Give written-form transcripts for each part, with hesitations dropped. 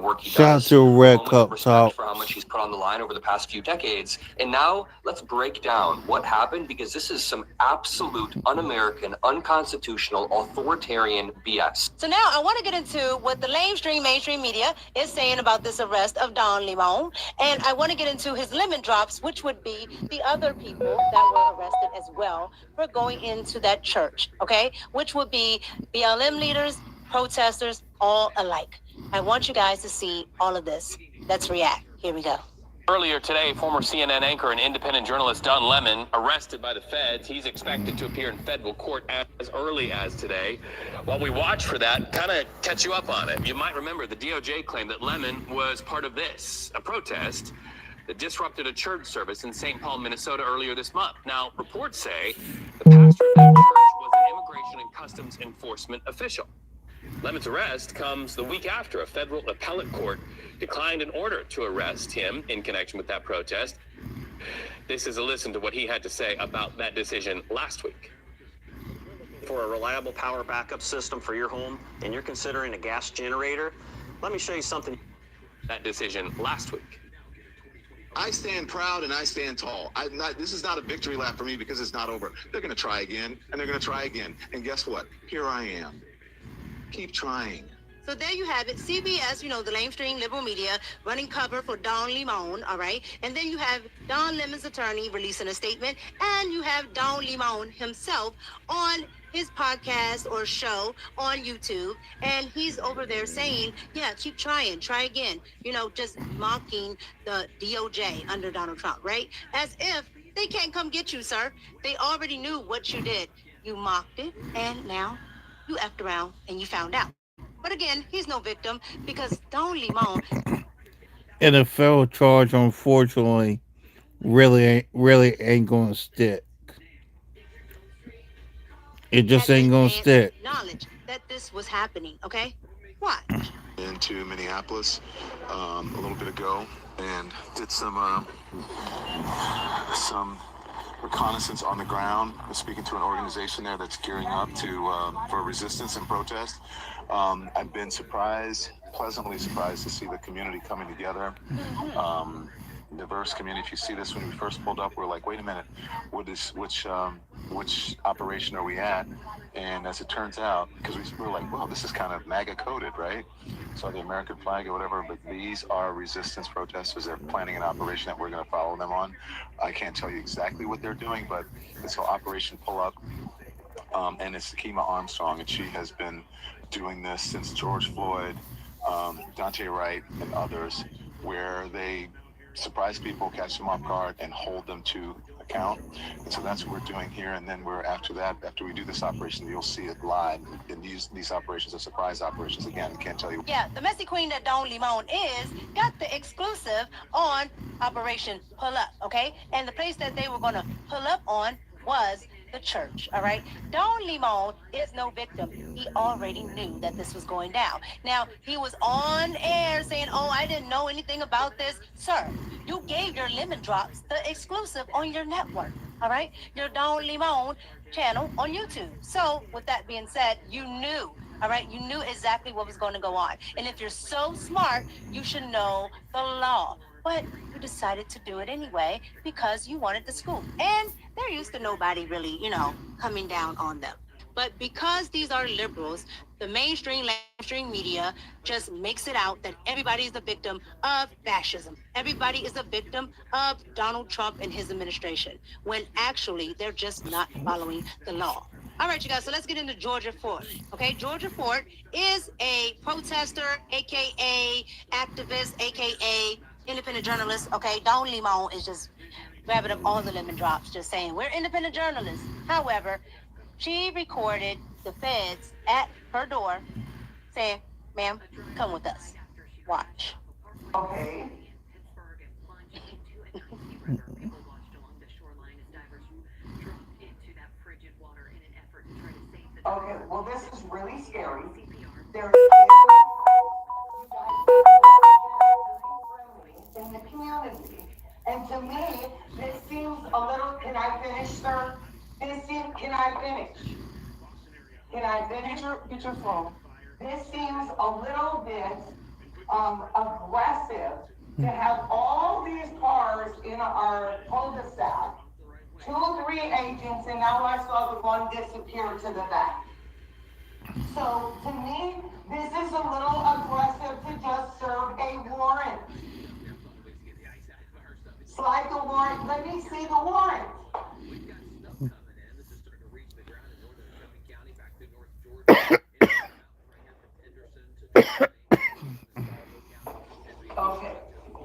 work he Shout out does, to a Red moment of Cup respect Talk. for how much he's put on the line over the past few decades. And now let's break down what happened, because this is some absolute un-American, unconstitutional, authoritarian BS. So now I want to get into what the mainstream media is saying about this arrest of Don Limon, and I want to get into his lemon drops, which would be the other people that were arrested as well for going into that church, okay? Which would be BLM leaders, protesters, all alike. I want you guys to see all of this. Let's react. Here we go. Earlier today, former CNN anchor and independent journalist Don Lemon arrested by the feds. He's expected to appear in federal court as early as today. While we watch for that, kind of catch you up on it. You might remember the DOJ claimed that Lemon was part of this, a protest that disrupted a church service in St. Paul, Minnesota earlier this month. Now, reports say the pastor of that church was an immigration and customs enforcement official. Lemon's arrest comes the week after a federal appellate court declined an order to arrest him in connection with that protest. This is a listen to what he had to say about that decision last week. For a reliable power backup system for your home, and you're considering a gas generator, let me show you something. That decision last week. I stand proud and I stand tall. This is not a victory lap for me because it's not over. They're going to try again, and they're going to try again. And guess what? Here I am. Keep trying. So there you have it. CBS, the mainstream liberal media, running cover for Don Limon, all right? And then you have Don Lemon's attorney releasing a statement, and you have Don Limon himself on his podcast or show on YouTube, and he's over there saying, yeah, keep trying, try again, just mocking the DOJ under Donald Trump, right? As if they can't come get you, sir. They already knew what you did. You mocked it, and now you effed around and you found out. But again, he's no victim because Don Limon. And a federal charge, unfortunately, really ain't gonna stick. It just ain't gonna stick. Acknowledge that this was happening, okay? Watch. Into Minneapolis a little bit ago and did some reconnaissance on the ground. I was speaking to an organization there that's gearing up for resistance and protest. I've been pleasantly surprised to see the community coming together. Diverse community. If you see this, when we first pulled up, we're like, wait a minute, which operation are we at? And as it turns out, because we were like, well, this is kind of MAGA coded, right? So the American flag or whatever, but these are resistance protesters. They're planning an operation that we're going to follow them on. I can't tell you exactly what they're doing, but it's called Operation Pull Up. And it's Kima Armstrong, and she has been doing this since George Floyd, Dante Wright, and others, where they surprise people, catch them off guard, and hold them to account. And so that's what we're doing here. And then after we do this operation, you'll see it live. And these operations are surprise operations. Again, I can't tell you. Yeah, the messy queen that Don Limon is got the exclusive on Operation Pull Up, okay? And the place that they were going to pull up on was the church, all right? Don Limon is no victim. He already knew that this was going down. Now, he was on air saying, oh, I didn't know anything about this. Sir, you gave your lemon drops the exclusive on your network, all right? Your Don Limon channel on YouTube. So, with that being said, you knew, all right? You knew exactly what was going to go on. And if you're so smart, you should know the law. But you decided to do it anyway because you wanted the scoop. And they're used to nobody really, coming down on them. But because these are liberals, the mainstream media just makes it out that everybody is the victim of fascism. Everybody is a victim of Donald Trump and his administration, when actually they're just not following the law. All right, you guys, so let's get into Georgia Ford. Okay, Georgia Ford is a protester, a.k.a. activist, a.k.a. independent journalist. Okay, Don Limon is just grabbing up all the lemon drops, just saying, we're independent journalists. However, she recorded the feds at her door saying, ma'am, come with us. Watch. Okay. Okay, well, this is really scary. There's in the community. And to me, this seems a little, can I finish, sir? Can I finish? Can I finish? Get your phone. This seems a little bit aggressive to have all these cars in our cul-de-sac, 2 or 3 agents, and now I saw the one disappear to the back. So to me, this is a little aggressive to just serve a warrant. Slide the warrant, let me see the warrant. Okay,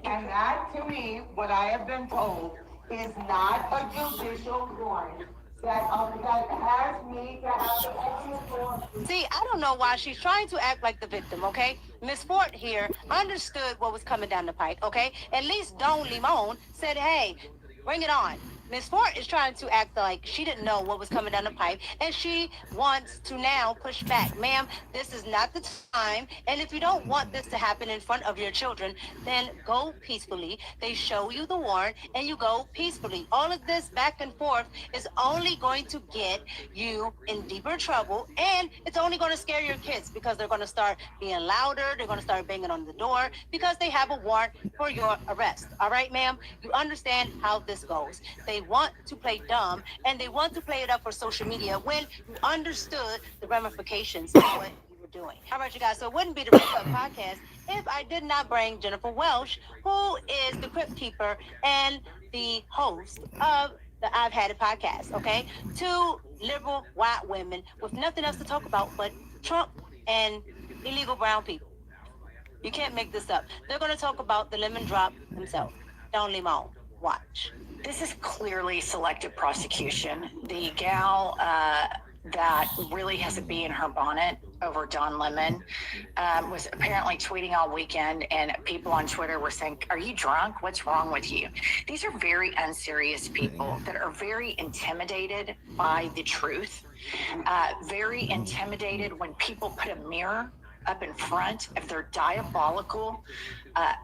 and that to me, what I have been told, is not a judicial warrant that has me to have the authority. See, I don't know why she's trying to act like the victim, okay? Miss Ford here understood what was coming down the pike, okay? At least Don Limon said, hey, bring it on. Miss Ford is trying to act like she didn't know what was coming down the pipe, and she wants to now push back. Ma'am, this is not the time, and if you don't want this to happen in front of your children, then go peacefully. They show you the warrant, and you go peacefully. All of this back and forth is only going to get you in deeper trouble, and it's only going to scare your kids because they're going to start being louder, they're going to start banging on the door because they have a warrant for your arrest. All right, ma'am? You understand how this goes. They want to play dumb, and they want to play it up for social media when you understood the ramifications of what you were doing. All right, you guys, so it wouldn't be the Wake Up Podcast if I did not bring Jennifer Welsh, who is the Crypt Keeper and the host of the I've Had It podcast, okay? 2 liberal white women with nothing else to talk about but Trump and illegal brown people. You can't make this up. They're going to talk about the lemon drop himself, Don Limon. Watch. This is clearly selective prosecution. The gal that really has a bee in her bonnet over Don Lemon was apparently tweeting all weekend, and people on Twitter were saying, are you drunk? What's wrong with you? These are very unserious people that are very intimidated by the truth, very intimidated when people put a mirror up in front of their diabolical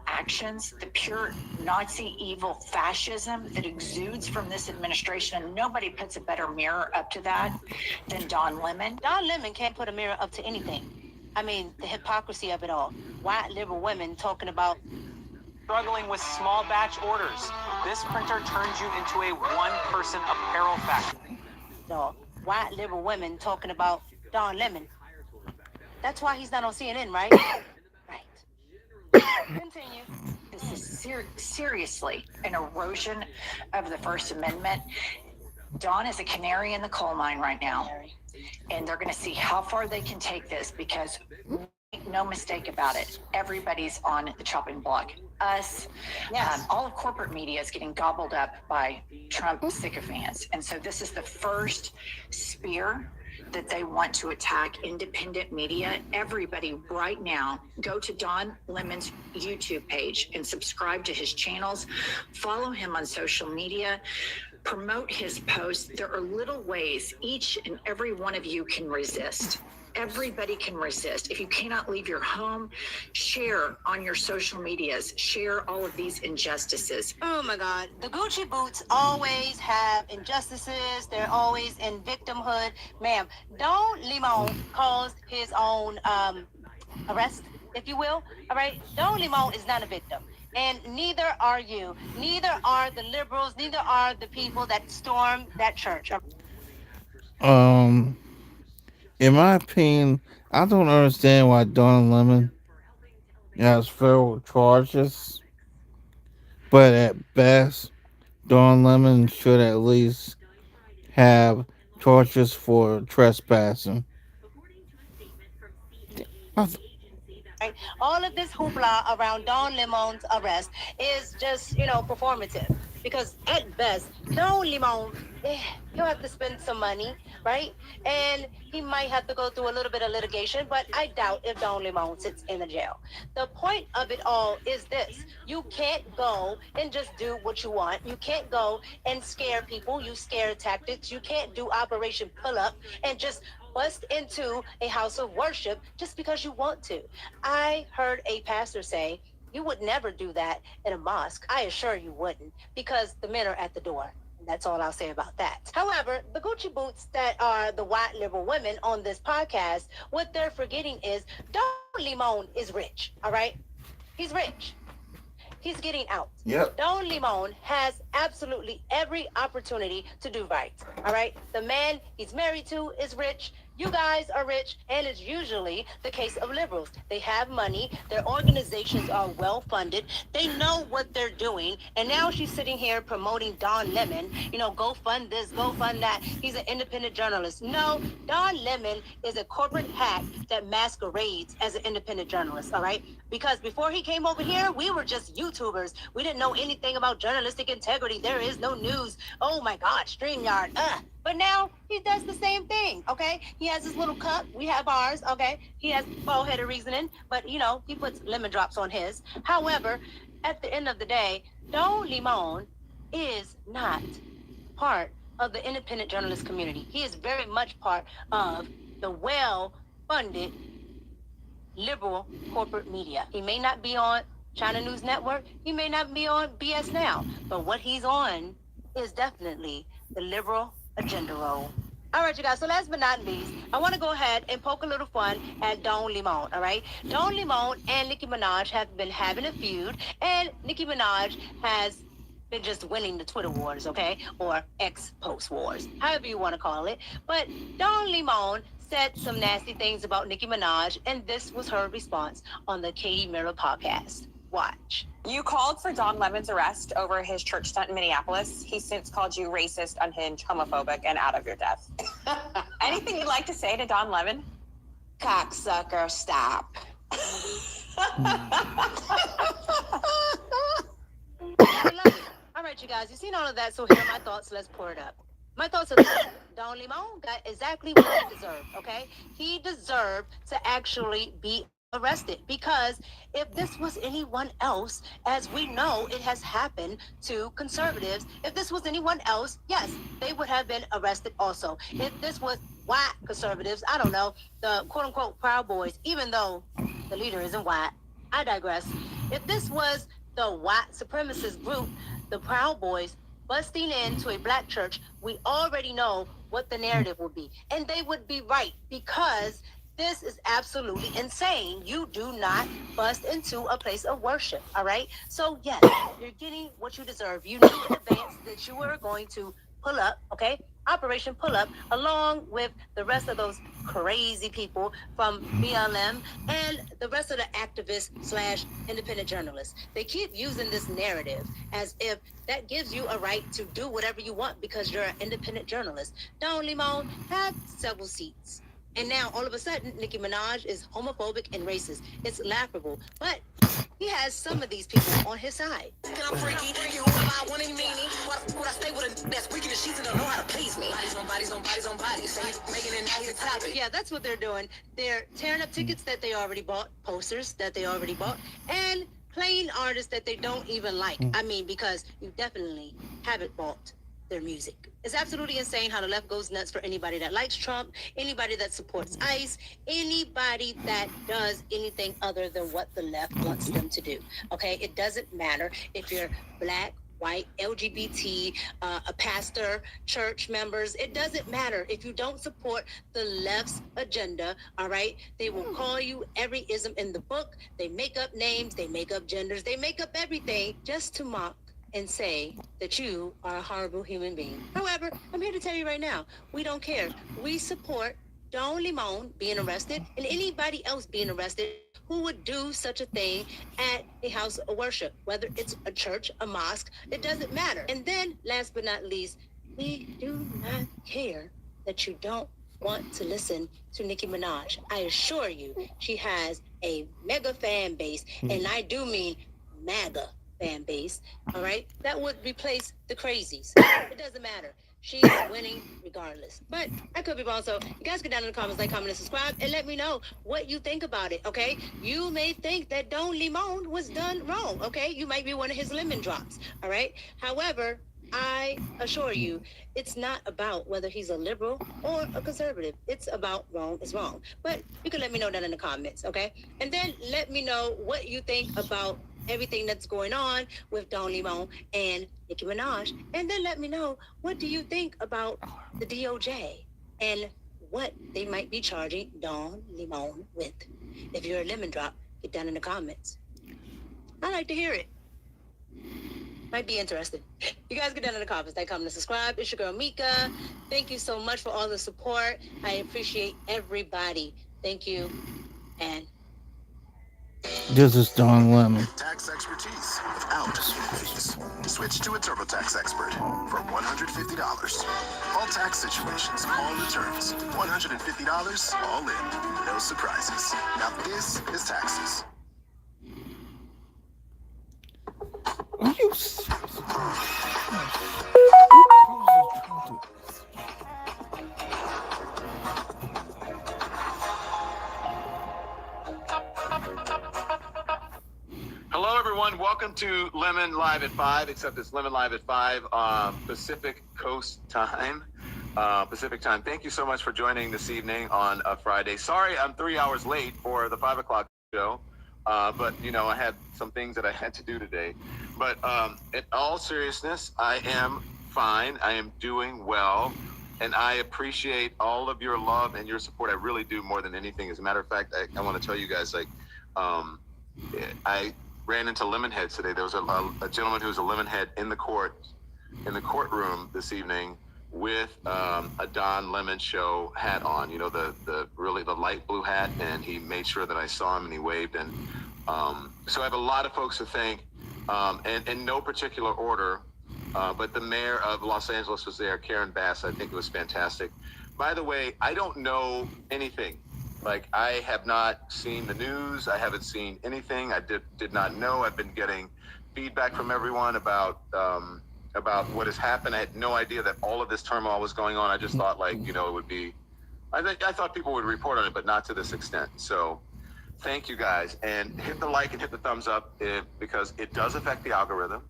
actions, the pure Nazi evil fascism that exudes from this administration. And nobody puts a better mirror up to that than Don Lemon. Don Lemon can't put a mirror up to anything. I mean, the hypocrisy of it all. White liberal women talking about struggling with small batch orders. This printer turns you into a one-person apparel factory. the white liberal women talking about Don Lemon. That's why he's not on CNN, right? Right. Continue. This is seriously an erosion of the First Amendment. Don is a canary in the coal mine right now, and they're going to see how far they can take this, because make no mistake about it, everybody's on the chopping block. Us, Yes. all of corporate media is getting gobbled up by Trump sycophants. And so this is the first spear that they want to attack independent media. Everybody right now, go to Don Lemon's YouTube page and subscribe to his channels. Follow him on social media. Promote his posts. There are little ways each and every one of you can resist. Everybody can resist. If you cannot leave your home, share on your social medias. Share all of these injustices. Oh my God. The Gucci boots always have injustices. They're always in victimhood. Ma'am, Don Lemon caused his own arrest, if you will. All right? Don Lemon is not a victim. And neither are you. Neither are the liberals. Neither are the people that stormed that church. In my opinion, I don't understand why Don Lemon has federal charges. But at best, Don Lemon should at least have charges for trespassing. Right? All of this hoopla around Don Lemon's arrest is just, performative. Because at best, Don Lemon, he'll have to spend some money, right? And he might have to go through a little bit of litigation, but I doubt if Don Lemon sits in the jail. The point of it all is this. You can't go and just do what you want. You can't go and scare people. You scare tactics. You can't do Operation Pull Up and just bust into a house of worship just because you want to. I heard a pastor say, you would never do that in a mosque. I assure you wouldn't, because the men are at the door. And that's all I'll say about that. However, the Gucci boots that are the white liberal women on this podcast, what they're forgetting is Don Lemon is rich, all right? He's rich. He's getting out. Yep. Don Limon has absolutely every opportunity to do right. All right. The man he's married to is rich. You guys are rich, and it's usually the case of liberals. They have money. Their organizations are well funded. They know what they're doing. And now she's sitting here promoting Don Lemon. You know, go fund this, go fund that. He's an independent journalist. No, Don Lemon is a corporate hack that masquerades as an independent journalist. All right. Because before he came over here, we were just YouTubers. We didn't know anything about journalistic integrity. There is no news. Oh my God, StreamYard. But now he does the same thing, okay? He has his little cup. We have ours, okay? He has bald-headed reasoning, but, you know, he puts lemon drops on his. However, at the end of the day, Don Limon is not part of the independent journalist community. He is very much part of the well-funded liberal corporate media. He may not be on China News Network. He may not be on BS Now. But what he's on is definitely the liberal agenda role. All right, you guys. So last but not least, I want to go ahead and poke a little fun at Don Limon. All right. Don Limon and Nicki Minaj have been having a feud, and Nicki Minaj has been just winning the Twitter wars, okay, or X post wars, however you want to call it. But Don Limon said some nasty things about Nicki Minaj, and this was her response on the Katie Miller podcast. Watch. You called for Don Lemon's arrest over his church stunt in Minneapolis. He's since called you racist, unhinged, homophobic, and out of your depth. Anything you'd like to say to Don Lemon? Cocksucker, stop. I love it. All right, you guys, you've seen all of that, so here are my thoughts. Let's pour it up. My thoughts are this. Don Limon got exactly what he deserved, okay? He deserved to actually be arrested, because if this was anyone else, as we know it has happened to conservatives, if this was anyone else, yes, they would have been arrested also. If this was white conservatives, I don't know, the quote-unquote Proud Boys, even though the leader isn't white, I digress. If this was the white supremacist group, the Proud Boys, busting into a black church, we already know what the narrative would be. And they would be right, because this is absolutely insane. You do not bust into a place of worship, all right? So, yes, you're getting what you deserve. You knew in advance that you were going to pull up, okay? Operation Pull Up, along with the rest of those crazy people from BLM and the rest of the activists / independent journalists. They keep using this narrative as if that gives you a right to do whatever you want because you're an independent journalist. Don Limon had several seats. And now, all of a sudden, Nicki Minaj is homophobic and racist. It's laughable. But he has some of these people on his side. Yeah, that's what they're doing. They're tearing up tickets that they already bought, posters that they already bought, and playing artists that they don't even like. I mean, because you definitely haven't bought their music. It's absolutely insane how the left goes nuts for anybody that likes Trump, anybody that supports ICE, anybody that does anything other than what the left wants them to do. Okay, it doesn't matter if you're black, white, LGBT, a pastor, church members. It doesn't matter if you don't support the left's agenda. All right, they will call you every ism in the book. They make up names, they make up genders, they make up everything just to mock and say that you are a horrible human being. However, I'm here to tell you right now, we don't care. We support Don Limon being arrested and anybody else being arrested who would do such a thing at a house of worship, whether it's a church, a mosque, it doesn't matter. And then, last but not least, we do not care that you don't want to listen to Nicki Minaj. I assure you, she has a mega fan base, and I do mean MAGA fan base, all right? That would replace the crazies. It doesn't matter. She's winning regardless. But I could be wrong, so you guys get down in the comments, like, comment, and subscribe, and let me know what you think about it, okay? You may think that Don Limon was done wrong, okay? You might be one of his lemon drops, all right? However, I assure you, it's not about whether he's a liberal or a conservative. It's about wrong is wrong. But you can let me know that in the comments, okay? And then let me know what you think about everything that's going on with Don Limon and Nicki Minaj. And then let me know, what do you think about the DOJ and what they might be charging Don Limon with? If you're a lemon drop, get down in the comments. I'd like to hear it. Might be interesting. You guys get down in the comments. That comment and subscribe. It's your girl Mika. Thank you so much for all the support. I appreciate everybody. Thank you. And This is Don Lemon. Tax expertise without fees. Switch to a TurboTax expert for $150. All tax situations, all returns. $150 all in. No surprises. Now this is taxes. Are you serious? Hello, everyone. Welcome to Lemon Live at 5, except it's Lemon Live at 5 Pacific Coast time. Pacific time. Thank you so much for joining this evening on a Friday. Sorry, I'm 3 hours late for the 5 o'clock show. But, you know, I had some things that I had to do today. But in all seriousness, I am fine. I am doing well. And I appreciate all of your love and your support. I really do, more than anything. As a matter of fact, I want to tell you guys, like, I ran into Lemonheads today. There was a gentleman who was a Lemonhead in the courtroom this evening with a Don Lemon Show hat on, you know, the light blue hat, and he made sure that I saw him and he waved. And so I have a lot of folks to thank, and in no particular order, but the mayor of Los Angeles was there, Karen Bass. I think it was fantastic. By the way, I don't know anything. Like, I have not seen the news. I haven't seen anything. I did not know. I've been getting feedback from everyone about what has happened. I had no idea that all of this turmoil was going on. I just thought, like, you know, it would be, I thought people would report on it, but not to this extent. So thank you guys, and hit the like and hit the thumbs up because it does affect the algorithm,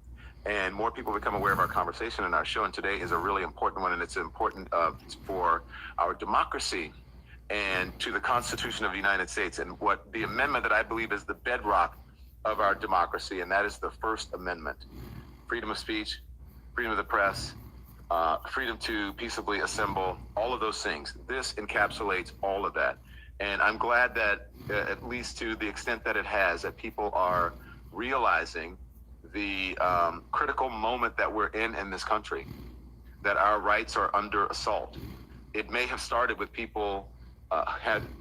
and more people become aware of our conversation and our show. And today is a really important one, and it's important for our democracy and to the Constitution of the United States, and what the amendment that I believe is the bedrock of our democracy, and that is the First Amendment. Freedom of speech, freedom of the press, freedom to peaceably assemble, all of those things. This encapsulates all of that. And I'm glad that, at least to the extent that it has, that people are realizing the critical moment that we're in this country, that our rights are under assault. It may have started with people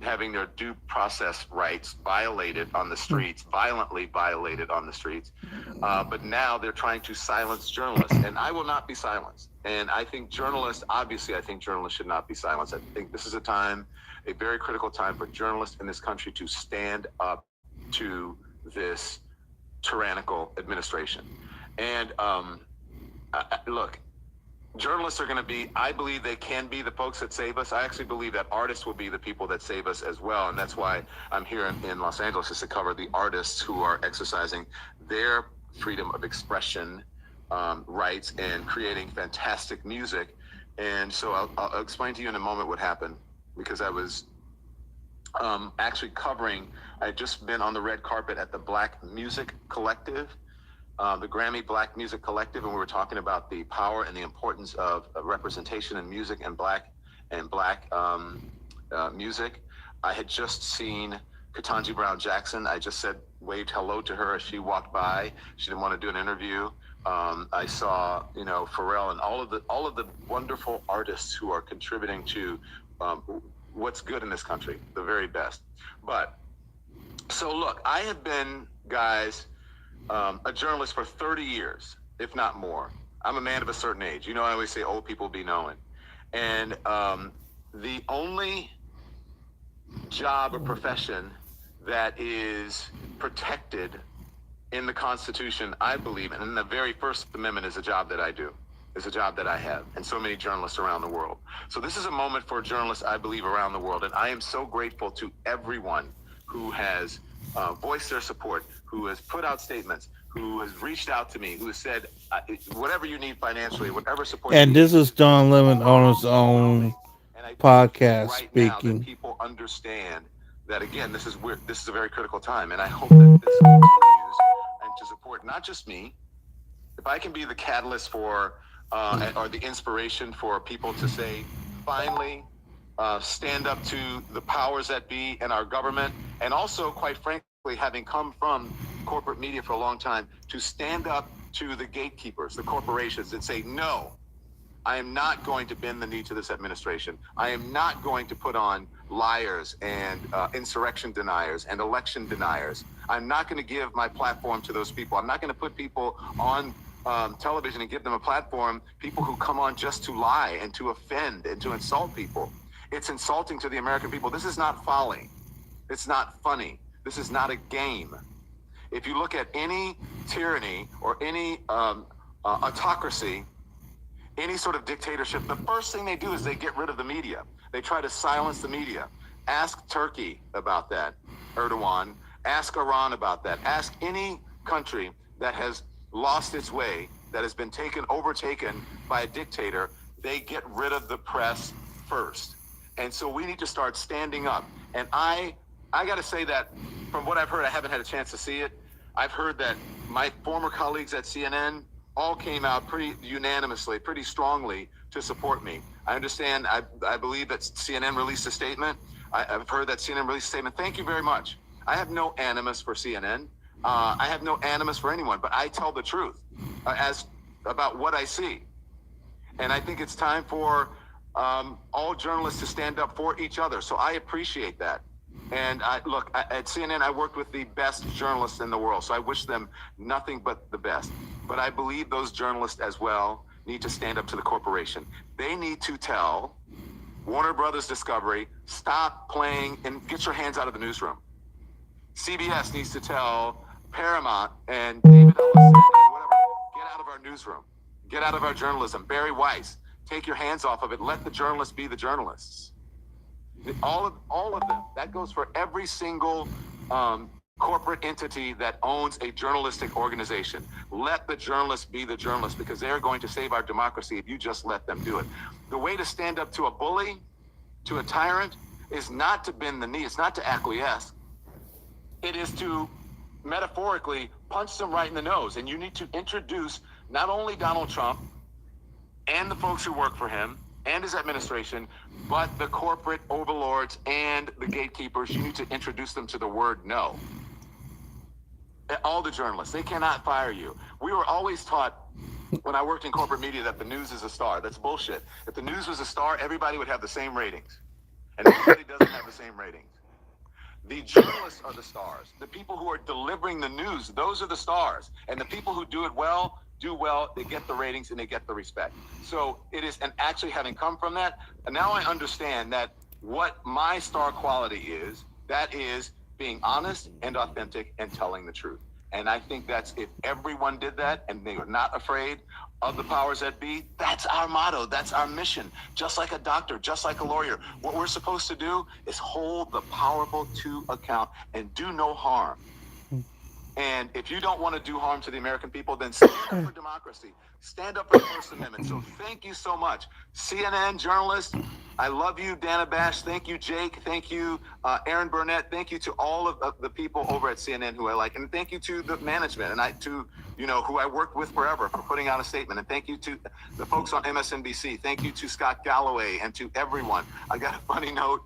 having their due process rights violated on the streets, violently violated on the streets. But now they're trying to silence journalists, and I will not be silenced. And I think journalists should not be silenced. I think this is a very critical time for journalists in this country to stand up to this tyrannical administration. And look, journalists are going to be, I believe they can be the folks that save us. I actually believe that artists will be the people that save us as well. And that's why I'm here in Los Angeles, is to cover the artists who are exercising their freedom of expression rights and creating fantastic music. And so I'll explain to you in a moment what happened, because I was actually I had just been on the red carpet at the Black Music Collective, the Grammy Black Music Collective, and we were talking about the power and the importance of representation in music and black music. I had just seen Ketanji Brown Jackson. I just waved hello to her as she walked by. She didn't want to do an interview. I saw, Pharrell and all of the wonderful artists who are contributing to what's good in this country, the very best. But so look, I have been, guys, a journalist for 30 years, if not more. I'm a man of a certain age. I always say old people be knowing. And the only job or profession that is protected in the Constitution, I believe, and in the very First Amendment, is a job that I do. It's a job that I have, and so many journalists around the world. So this is a moment for journalists, I believe, around the world. And I am so grateful to everyone who has voiced their support, who has put out statements, who has reached out to me, who has said, whatever you need financially, whatever support. And this is Don Lemon on his own podcast speaking. That people understand that, again, this is a very critical time, and I hope that this continues and to support not just me. If I can be the catalyst for or the inspiration for people to say, finally, stand up to the powers that be in our government, and also, quite frankly, having come from corporate media for a long time to stand up to the gatekeepers, the corporations, and say, no, I am not going to bend the knee to this administration. I am not going to put on liars and insurrection deniers and election deniers. I'm not going to give my platform to those people. I'm not going to put people on television and give them a platform, people who come on just to lie and to offend and to insult people. It's insulting to the American people. This is not folly. It's not funny. This is not a game. If you look at any tyranny or any autocracy, any sort of dictatorship, the first thing they do is they get rid of the media. They try to silence the media. Ask Turkey about that, Erdogan. Ask Iran about that. Ask any country that has lost its way, that has been overtaken by a dictator. They get rid of the press first. And so we need to start standing up. And I got to say that from what I've heard, I haven't had a chance to see it. I've heard that my former colleagues at CNN all came out pretty unanimously, pretty strongly to support me. I understand, I believe that CNN released a statement. I've heard that CNN released a statement. Thank you very much. I have no animus for CNN. I have no animus for anyone, but I tell the truth about what I see. And I think it's time for all journalists to stand up for each other. So I appreciate that. And look, at CNN, I worked with the best journalists in the world, so I wish them nothing but the best. But I believe those journalists as well need to stand up to the corporation. They need to tell Warner Brothers Discovery, stop playing and get your hands out of the newsroom. CBS needs to tell Paramount and David Ellison and whatever, get out of our newsroom. Get out of our journalism. Barry Weiss, take your hands off of it. Let the journalists be the journalists. All of them. That goes for every single corporate entity that owns a journalistic organization. Let the journalists be the journalists, because they're going to save our democracy if you just let them do it. The way to stand up to a bully, to a tyrant, is not to bend the knee. It's not to acquiesce. It is to metaphorically punch them right in the nose. And you need to introduce not only Donald Trump and the folks who work for him and his administration, but the corporate overlords and the gatekeepers. You need to introduce them to the word no. All the journalists, they cannot fire you. We were always taught when I worked in corporate media that the news is a star. That's bullshit. If the news was a star, everybody would have the same ratings. And everybody doesn't have the same ratings. The journalists are the stars. The people who are delivering the news, those are the stars. And the people who do it well, they get the ratings and they get the respect. So it is, and actually having come from that, and now I understand that what my star quality is, that is being honest and authentic and telling the truth. And I think that's, if everyone did that and they were not afraid of the powers that be, that's our motto, that's our mission. Just like a doctor, just like a lawyer, what we're supposed to do is hold the powerful to account and do no harm. And if you don't want to do harm to the American people, then stand up for democracy. Stand up for the First Amendment. So thank you so much. CNN journalists, I love you. Dana Bash, thank you. Jake, thank you. Aaron Burnett, thank you to all of the people over at CNN who I like. And thank you to the management and who I worked with forever for putting out a statement. And thank you to the folks on MSNBC. Thank you to Scott Galloway and to everyone. I got a funny note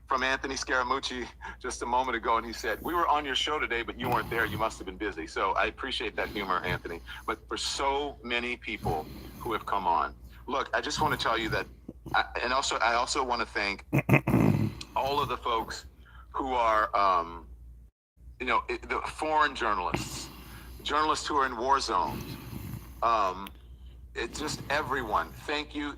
from Anthony Scaramucci just a moment ago, and he said, we were on your show today, but you weren't there. You must have been busy. So I appreciate that humor, Anthony. But for so many people who have come on, look, I just want to tell you that, I also want to thank all of the folks who are, the foreign journalists who are in war zones, it's just everyone. Thank you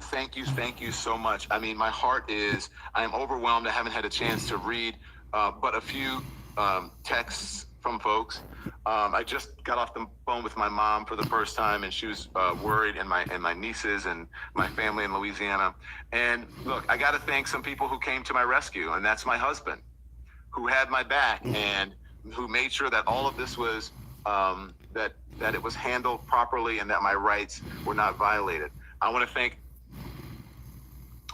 so much. I mean, my heart is, I am overwhelmed. I haven't had a chance to read but a few texts from folks. I just got off the phone with my mom for the first time, and she was worried, and my nieces and my family in Louisiana. And look, I got to thank some people who came to my rescue, and that's my husband, who had my back and who made sure that all of this was that it was handled properly and that my rights were not violated. I want to thank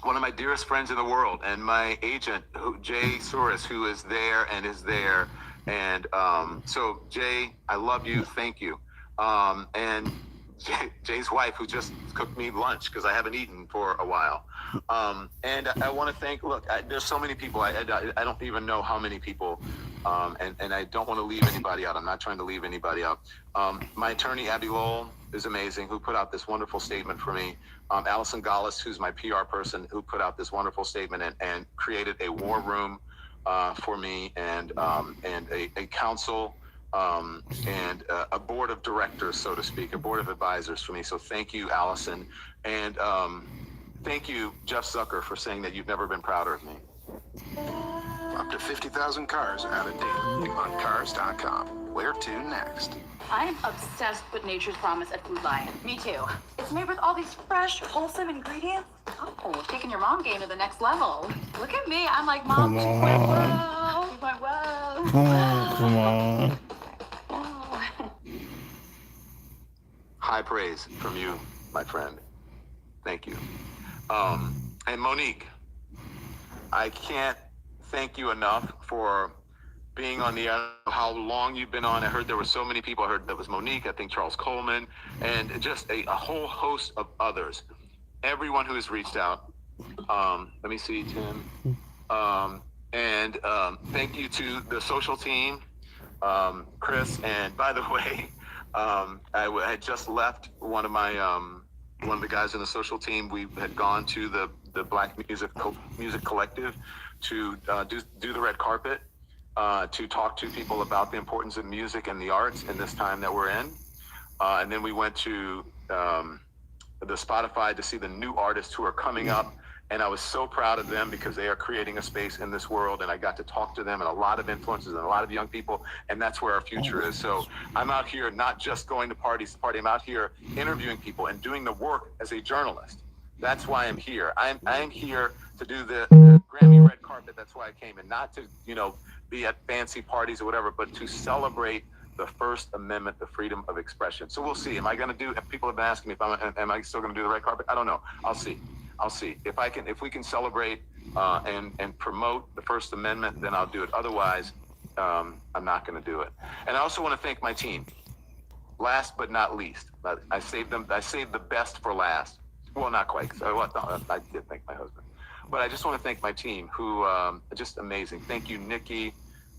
one of my dearest friends in the world and my agent, Jay Souris, who is there. And so Jay, I love you. Thank you. And Jay's wife, who just cooked me lunch because I haven't eaten for a while. And I want to thank, look, there's so many people. I don't even know how many people, and I don't want to leave anybody out. I'm not trying to leave anybody out. My attorney, Abby Lowell, is amazing, who put out this wonderful statement for me. Allison Gallus, who's my PR person, who put out this wonderful statement and created a war room for me, and a council, and a board of directors, so to speak, a board of advisors for me. So thank you, Allison. And thank you, Jeff Zucker, for saying that you've never been prouder of me. Up to 50,000 cars out of date on Cars.com. Where to next? I'm obsessed with Nature's Promise at Food Lion. Me too. It's made with all these fresh, wholesome ingredients. Oh, taking your mom game to the next level. Look at me. I'm like, Mom, Come on. 2.0. Come on. Oh. High praise from you, my friend. Thank you. And Monique, I can't thank you enough for being on the air, how long you've been on. I heard there were so many people. I heard that was Monique, I think Charles Coleman, and just a whole host of others. Everyone who has reached out. Let me see, Tim. And thank you to the social team, Chris. And by the way, I had just left one of the guys in the social team. We had gone to the Black Music Collective to do the red carpet, to talk to people about the importance of music and the arts in this time that we're in. And then we went to the Spotify to see the new artists who are coming up. And I was so proud of them because they are creating a space in this world. And I got to talk to them and a lot of influencers and a lot of young people. And that's where our future is. So I'm out here not just going to parties to party. I'm out here interviewing people and doing the work as a journalist. That's why I'm here. I'm here to do the Grammy red carpet. That's why I came, and not to, be at fancy parties or whatever, but to celebrate the First Amendment, the freedom of expression. So we'll see. Am I going to do? People have been asking me am I still going to do the red carpet? I don't know. I'll see. If we can celebrate and promote the First Amendment, then I'll do it. Otherwise, I'm not going to do it. And I also want to thank my team. Last but not least, I saved the best for last. Well, not quite. I did thank my husband. But I just want to thank my team, who are just amazing. Thank you, Nikki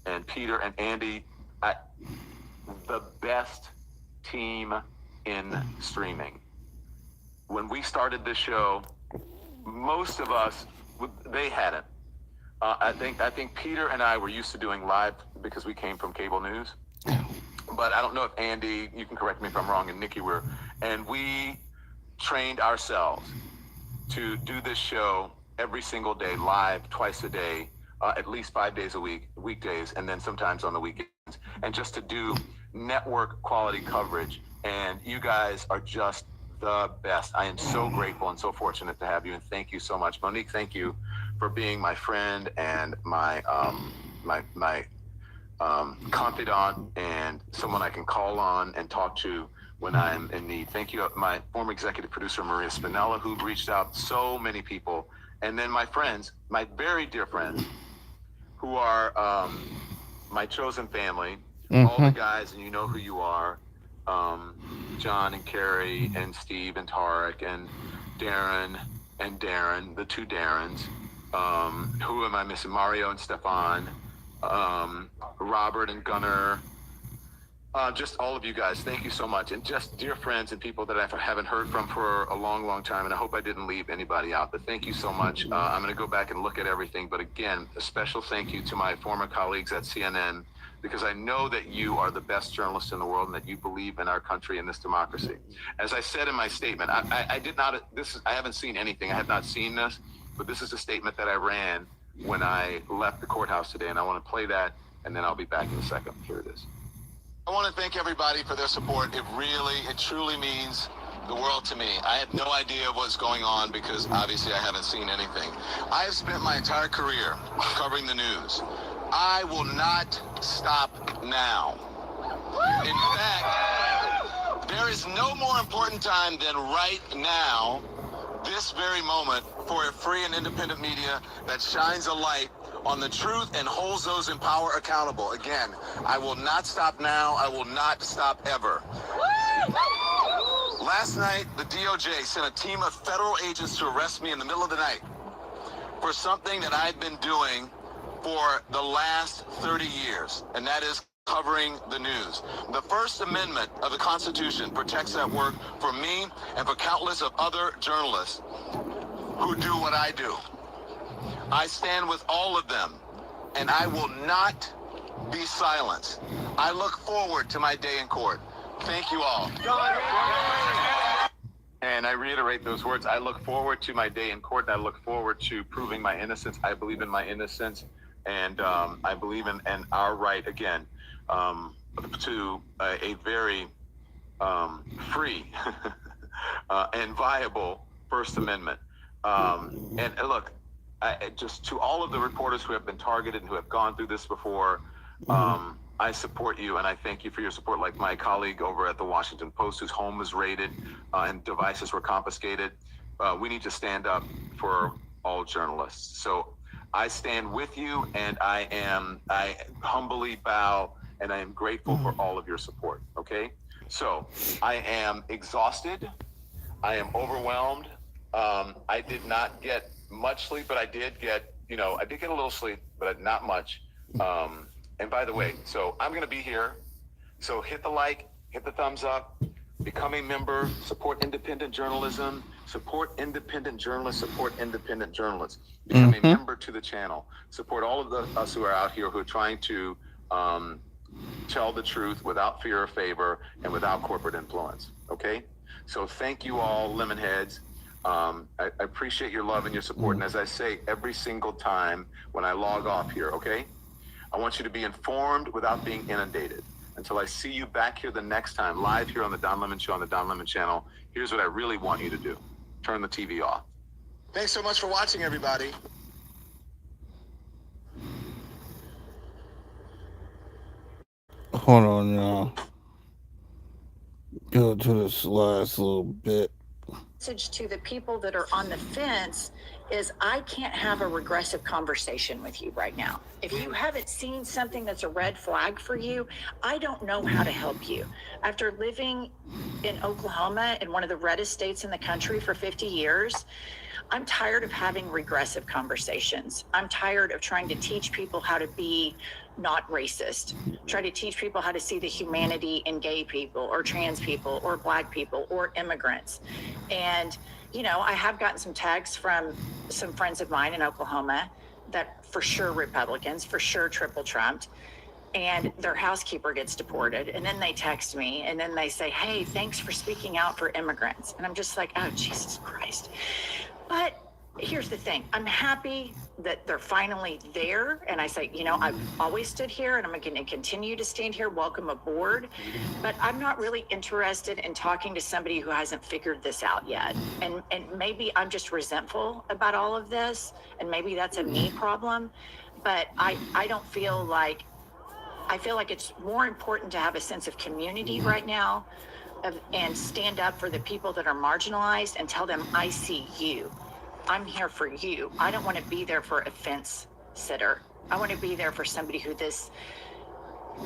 and Peter and Andy. The best team in streaming. When we started this show, most of us, they hadn't. I think Peter and I were used to doing live because we came from cable news. But I don't know if Andy, you can correct me if I'm wrong, and Nikki were. And we trained ourselves to do this show every single day, live, twice a day, at least 5 days a week, weekdays, and then sometimes on the weekends, and just to do network quality coverage. And you guys are just the best. I am so grateful and so fortunate to have you, and thank you so much. Monique, thank you for being my friend and my confidant and someone I can call on and talk to when I'm in need. Thank you, my former executive producer, Maria Spinella, who reached out so many people. And then my friends, my very dear friends, who are my chosen family, all the guys, and you know who you are, John and Carrie and Steve and Tarek and Darren, the two Darrens. Who am I missing? Mario and Stefan, Robert and Gunnar. Just all of you guys, thank you so much. And just dear friends and people that I haven't heard from for a long, long time. And I hope I didn't leave anybody out, but thank you so much. I'm going to go back and look at everything. But again, a special thank you to my former colleagues at CNN, because I know that you are the best journalists in the world and that you believe in our country and this democracy. As I said in my statement, I haven't seen anything. I have not seen this, but this is a statement that I ran when I left the courthouse today. And I want to play that, and then I'll be back in a second. Here it is. I want to thank everybody for their support. It truly means the world to me. I have no idea what's going on because obviously I haven't seen anything. I have spent my entire career covering the news. I will not stop now. In fact, there is no more important time than right now, this very moment, for a free and independent media that shines a light on the truth and holds those in power accountable. Again, I will not stop now. I will not stop ever. Last night, the DOJ sent a team of federal agents to arrest me in the middle of the night for something that I've been doing for the last 30 years, and that is covering the news. The First Amendment of the Constitution protects that work for me and for countless of other journalists who do what I do. I stand with all of them, and I will not be silenced. I look forward to my day in court. Thank you all. And I reiterate those words. I look forward to my day in court. And I look forward to proving my innocence. I believe in my innocence, and I believe in our right, again, to a very free and viable First Amendment. And look, just to all of the reporters who have been targeted and who have gone through this before, I support you, and I thank you for your support, like my colleague over at the Washington Post, whose home was raided and devices were confiscated. We need to stand up for all journalists. So I stand with you, and I humbly bow, and I am grateful for all of your support, okay? So I am exhausted. I am overwhelmed. I did not get much sleep, but I did get a little sleep, but not much. And by the way, so I'm going to be here. So hit the like, hit the thumbs up, become a member, support independent journalism, support independent journalists, support independent journalists. Become a member to the channel. Support all of us who are out here who are trying to tell the truth without fear or favor and without corporate influence. Okay? So thank you all, Lemonheads. I appreciate your love and your support. And as I say every single time when I log off here, okay? I want you to be informed without being inundated. Until I see you back here the next time, live here on the Don Lemon Show on the Don Lemon channel, here's what I really want you to do. Turn the TV off. Thanks so much for watching, everybody. Hold on, y'all. Go to this last little bit. Message to the people that are on the fence is I can't have a regressive conversation with you right now. If you haven't seen something that's a red flag for you, I don't know how to help you. After living in Oklahoma, in one of the reddest states in the country for 50 years, I'm tired of having regressive conversations. I'm tired of trying to teach people how to be not racist, try to teach people how to see the humanity in gay people or trans people or black people or immigrants. And, I have gotten some tags from some friends of mine in Oklahoma that for sure Republicans, for sure triple Trumped, and their housekeeper gets deported. And then they text me and then they say, hey, thanks for speaking out for immigrants. And I'm just like, oh, Jesus Christ. But here's the thing. I'm happy that they're finally there. And I say, I've always stood here and I'm going to continue to stand here. Welcome aboard. But I'm not really interested in talking to somebody who hasn't figured this out yet. And maybe I'm just resentful about all of this. And maybe that's a me problem. But I don't feel like, I feel like it's more important to have a sense of community right now and stand up for the people that are marginalized and tell them, I see you. I'm here for you. I don't want to be there for a fence sitter. I want to be there for somebody who this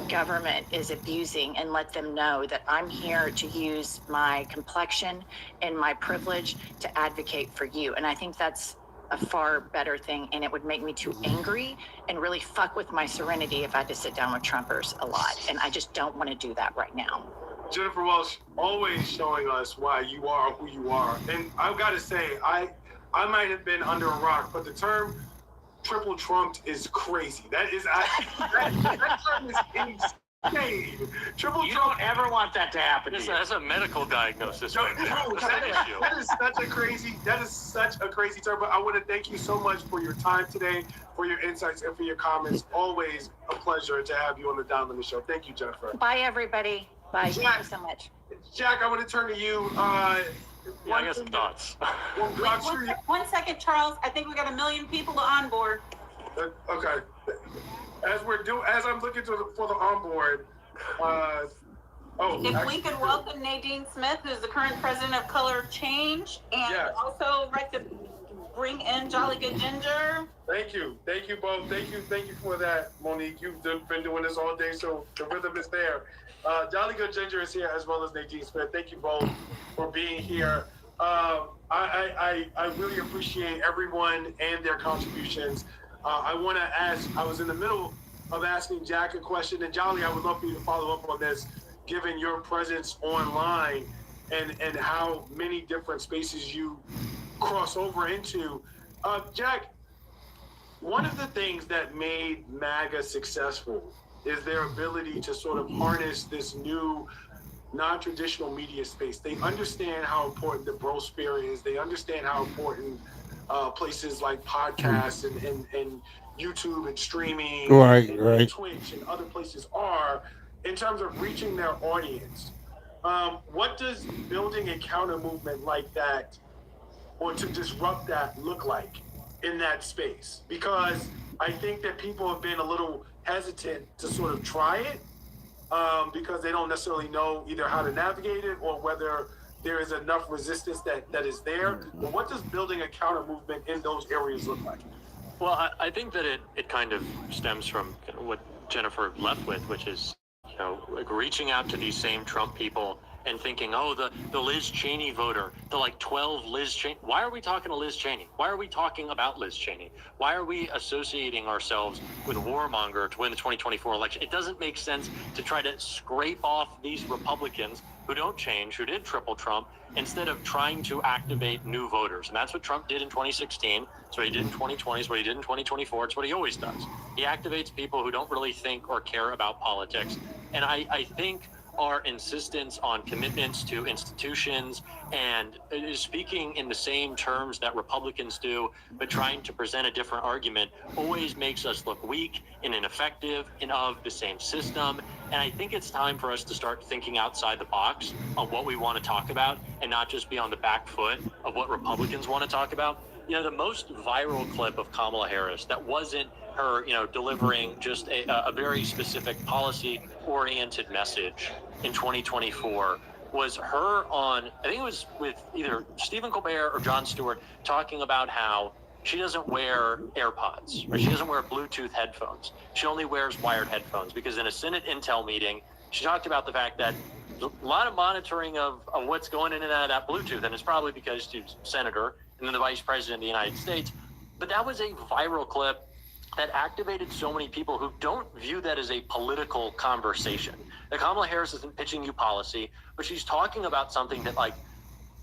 government is abusing and let them know that I'm here to use my complexion and my privilege to advocate for you. And I think that's a far better thing, and it would make me too angry and really fuck with my serenity if I had to sit down with Trumpers a lot. And I just don't want to do that right now. Jennifer Welsh always showing us why you are who you are. And I've got to say, I might have been under a rock, but the term triple Trumped is crazy. That term is insane. Triple You Trump. don't ever want that to happen. That's a medical diagnosis right there. No, What's that issue? that is such a crazy term. But I want to thank you so much for your time today, for your insights, and for your comments. Always a pleasure to have you on the Don Lemon Show. Thank you, Jennifer. Bye, everybody. Bye. Thank you so much. Jack, I want to turn to you. Yeah, I got some thoughts. One second, Charles. I think we got 1 million people on board. Okay. As I'm looking for the onboard. If we could welcome Nadine Smith, who's the current president of Color Change, and also like to bring in Jolly Good Ginger. Thank you both. Thank you for that, Monique. You've been doing this all day, so the rhythm is there. Jolly Good Ginger is here as well as Nadine Smith. Thank you both for being here. I really appreciate everyone and their contributions. I want to ask, I was in the middle of asking Jack a question, and Jolly, I would love for you to follow up on this, given your presence online and how many different spaces you cross over into. Jack, one of the things that made MAGA successful is their ability to sort of harness this new non-traditional media space. They understand how important the brosphere is. They understand how important places like podcasts and YouTube and streaming and Twitch and other places are in terms of reaching their audience. What does building a counter movement like that or to disrupt that look like in that space? Because I think that people have been a little hesitant to sort of try it because they don't necessarily know either how to navigate it or whether there is enough resistance that is there. But what does building a counter movement in those areas look like? Well, I think that it kind of stems from what Jennifer left with, which is, you know, like reaching out to these same Trump people and thinking, oh, the Liz Cheney voter, the like 12 Liz Cheney. Why are we talking to Liz Cheney? Why are we talking about Liz Cheney? Why are we associating ourselves with warmonger to win the 2024 election? It doesn't make sense to try to scrape off these Republicans who don't change, who did triple Trump, instead of trying to activate new voters. And that's what Trump did in 2016. It's what he did in 2020. It's what he did in 2024. It's what he always does. He activates people who don't really think or care about politics. And I think our insistence on commitments to institutions and speaking in the same terms that Republicans do, but trying to present a different argument always makes us look weak and ineffective and of the same system. And I think it's time for us to start thinking outside the box of what we want to talk about and not just be on the back foot of what Republicans want to talk about. You know, the most viral clip of Kamala Harris that wasn't her, you know, delivering just a very specific policy-oriented message in 2024 was her on, I think it was with either Stephen Colbert or Jon Stewart, talking about how she doesn't wear AirPods, or she doesn't wear Bluetooth headphones. She only wears wired headphones because in a Senate Intel meeting, she talked about the fact that a lot of monitoring of what's going in and out of that Bluetooth, and it's probably because she's a senator and then the vice president of the United States. But that was a viral clip that activated so many people who don't view that as a political conversation. That Kamala Harris isn't pitching you policy, but she's talking about something that, like,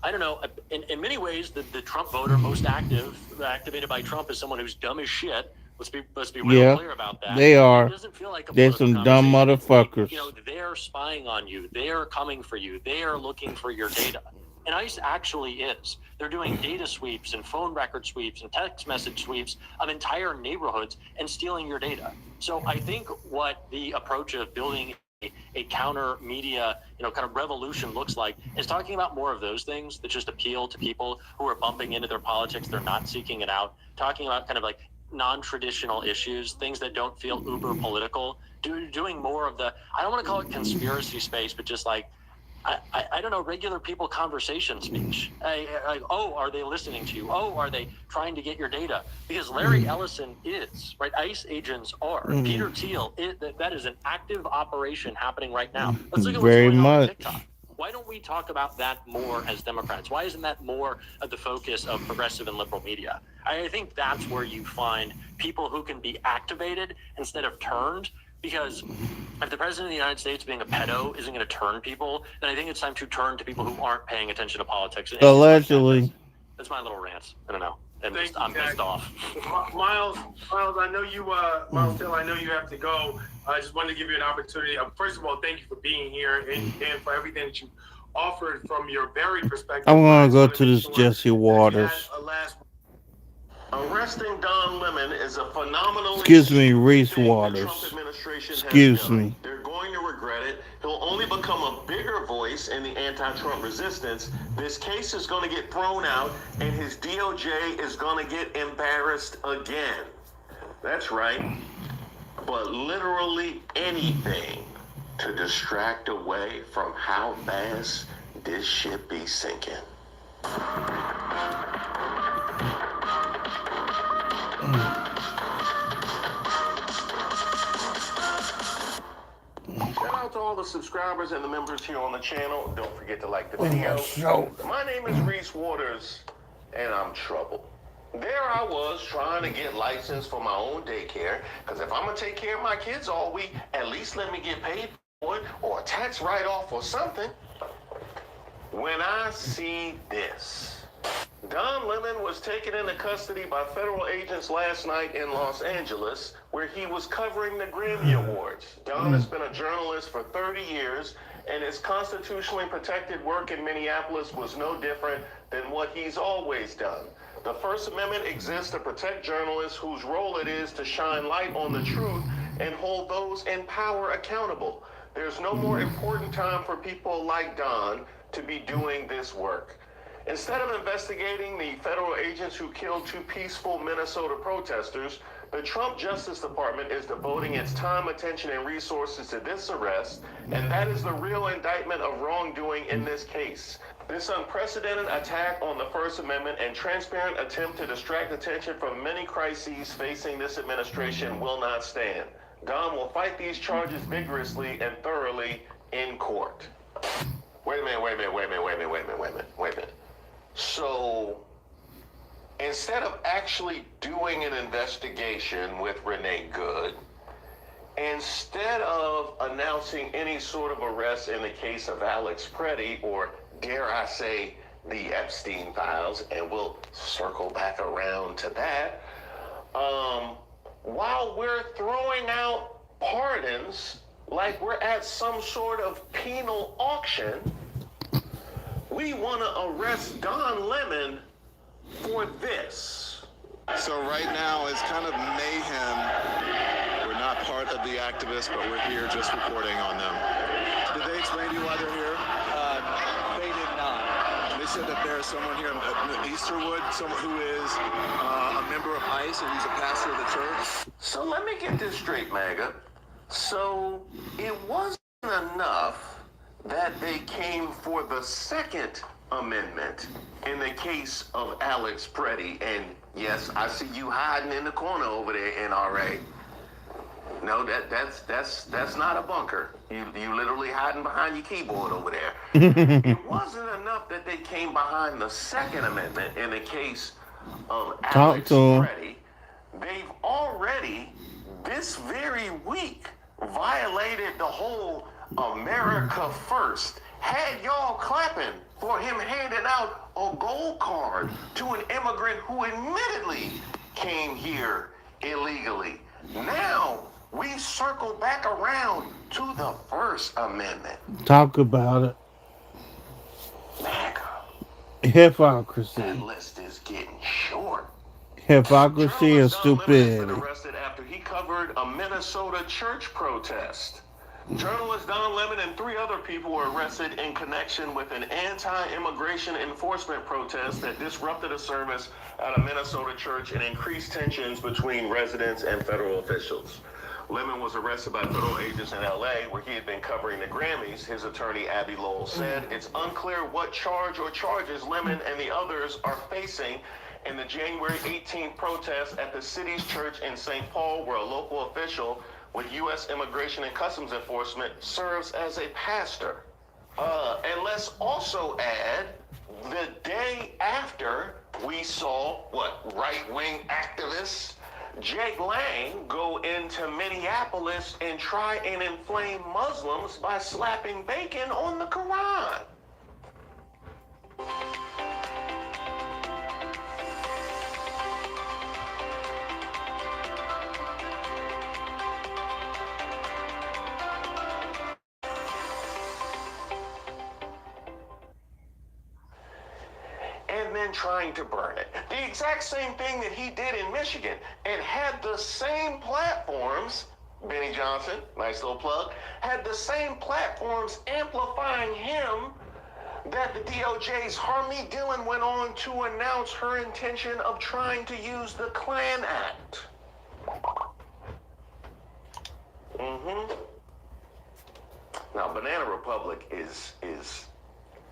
I don't know, in many ways, the Trump voter most activated by Trump is someone who's dumb as shit. Let's be real clear about that. They are. It doesn't feel like a They're political some dumb conversation. motherfuckers. You know, they're spying on you. They're coming for you. They are looking for your data. And ICE actually is. They're doing data sweeps and phone record sweeps and text message sweeps of entire neighborhoods and stealing your data. So I think what the approach of building a counter media, you know, kind of revolution looks like is talking about more of those things that just appeal to people who are bumping into their politics. They're not seeking it out. Talking about kind of like non-traditional issues, things that don't feel uber political, doing more of the, I don't want to call it conspiracy space, but just like, I don't know, regular people conversation speech. Oh, are they listening to you? Oh, are they trying to get your data? Because Larry Ellison is, right? ICE agents are. Peter Thiel, that is an active operation happening right now. Let's look at what's going on TikTok. Why don't we talk about that more as Democrats? Why isn't that more of the focus of progressive and liberal media? I think that's where you find people who can be activated instead of turned. Because if the president of the United States being a pedo isn't going to turn people, then I think it's time to turn to people who aren't paying attention to politics. Allegedly. That's my little rant. I don't know. I'm pissed off. Miles, I know you, Miles Taylor, I know you have to go. I just wanted to give you an opportunity. First of all, thank you for being here and for everything that you offered from your very perspective. I want to go to this Jesse Waters. Arresting Don Lemon is a phenomenal. Excuse me, Reese Waters. Excuse me. They're going to regret it. He'll only become a bigger voice in the anti-Trump resistance. This case is going to get thrown out, and his DOJ is going to get embarrassed again. That's right. But literally anything to distract away from how fast this ship be sinking. Shout out to to all the subscribers and the members here on the channel. Don't forget to like the Oh, my video. show. My name is Reese Waters, and I'm trouble. There I was trying to get licensed for my own daycare, because if I'm going to take care of my kids all week, at least let me get paid for it, or a tax write-off or something. When I see this, Don Lemon was taken into custody by federal agents last night in Los Angeles, where he was covering the Grammy Awards. Don has been a journalist for 30 years, and his constitutionally protected work in Minneapolis was no different than what he's always done. The First Amendment exists to protect journalists whose role it is to shine light on the truth and hold those in power accountable. There's no more important time for people like Don to be doing this work. Instead of investigating the federal agents who killed 2 peaceful Minnesota protesters, the Trump Justice Department is devoting its time, attention, and resources to this arrest, and that is the real indictment of wrongdoing in this case. This unprecedented attack on the First Amendment and transparent attempt to distract attention from many crises facing this administration will not stand. Don will fight these charges vigorously and thoroughly in court. Wait a minute. So, instead of actually doing an investigation with Renee Good, instead of announcing any sort of arrest in the case of Alex Preddy, or dare I say, the Epstein files, and we'll circle back around to that, while we're throwing out pardons like we're at some sort of penal auction, we want to arrest Don Lemon for this. So right now it's kind of mayhem. We're not part of the activists, but we're here just reporting on them. Did they explain to you why they're here? They did not. They said that there's someone here in Easterwood, someone who is a member of ICE and he's a pastor of the church. So let me get this straight, MAGA. So it wasn't enough that they came for the Second Amendment in the case of Alex Preddy. And yes, I see you hiding in the corner over there, NRA. No, that's not a bunker. You literally hiding behind your keyboard over there. It wasn't enough that they came behind the Second Amendment in the case of Alex Preddy. They've already, this very week, violated the whole America First. Had y'all clapping for him handing out a gold card to an immigrant who admittedly came here illegally. Now we circle back around to the First Amendment. Talk about it. MAGA. Hypocrisy. That list is getting short. Hypocrisy and stupidity. Arrested after he covered a Minnesota church protest. Journalist Don Lemon and 3 other people were arrested in connection with an anti-immigration enforcement protest that disrupted a service at a Minnesota church and increased tensions between residents and federal officials. Lemon was arrested by federal agents in LA, where he had been covering the Grammys. His attorney, Abby Lowell, said it's unclear what charge or charges Lemon and the others are facing in the January 18th protest at the city's church in St. Paul, where a local official with U.S. Immigration and Customs Enforcement serves as a pastor. And let's also add, the day after we saw, right-wing activists Jake Lang go into Minneapolis and try and inflame Muslims by slapping bacon on the Quran. And then trying to burn it. The exact same thing that he did in Michigan, and had the same platforms, Benny Johnson, nice little plug, had the same platforms amplifying him that the DOJ's Harmeet Dillon went on to announce her intention of trying to use the Klan Act. Now, Banana Republic is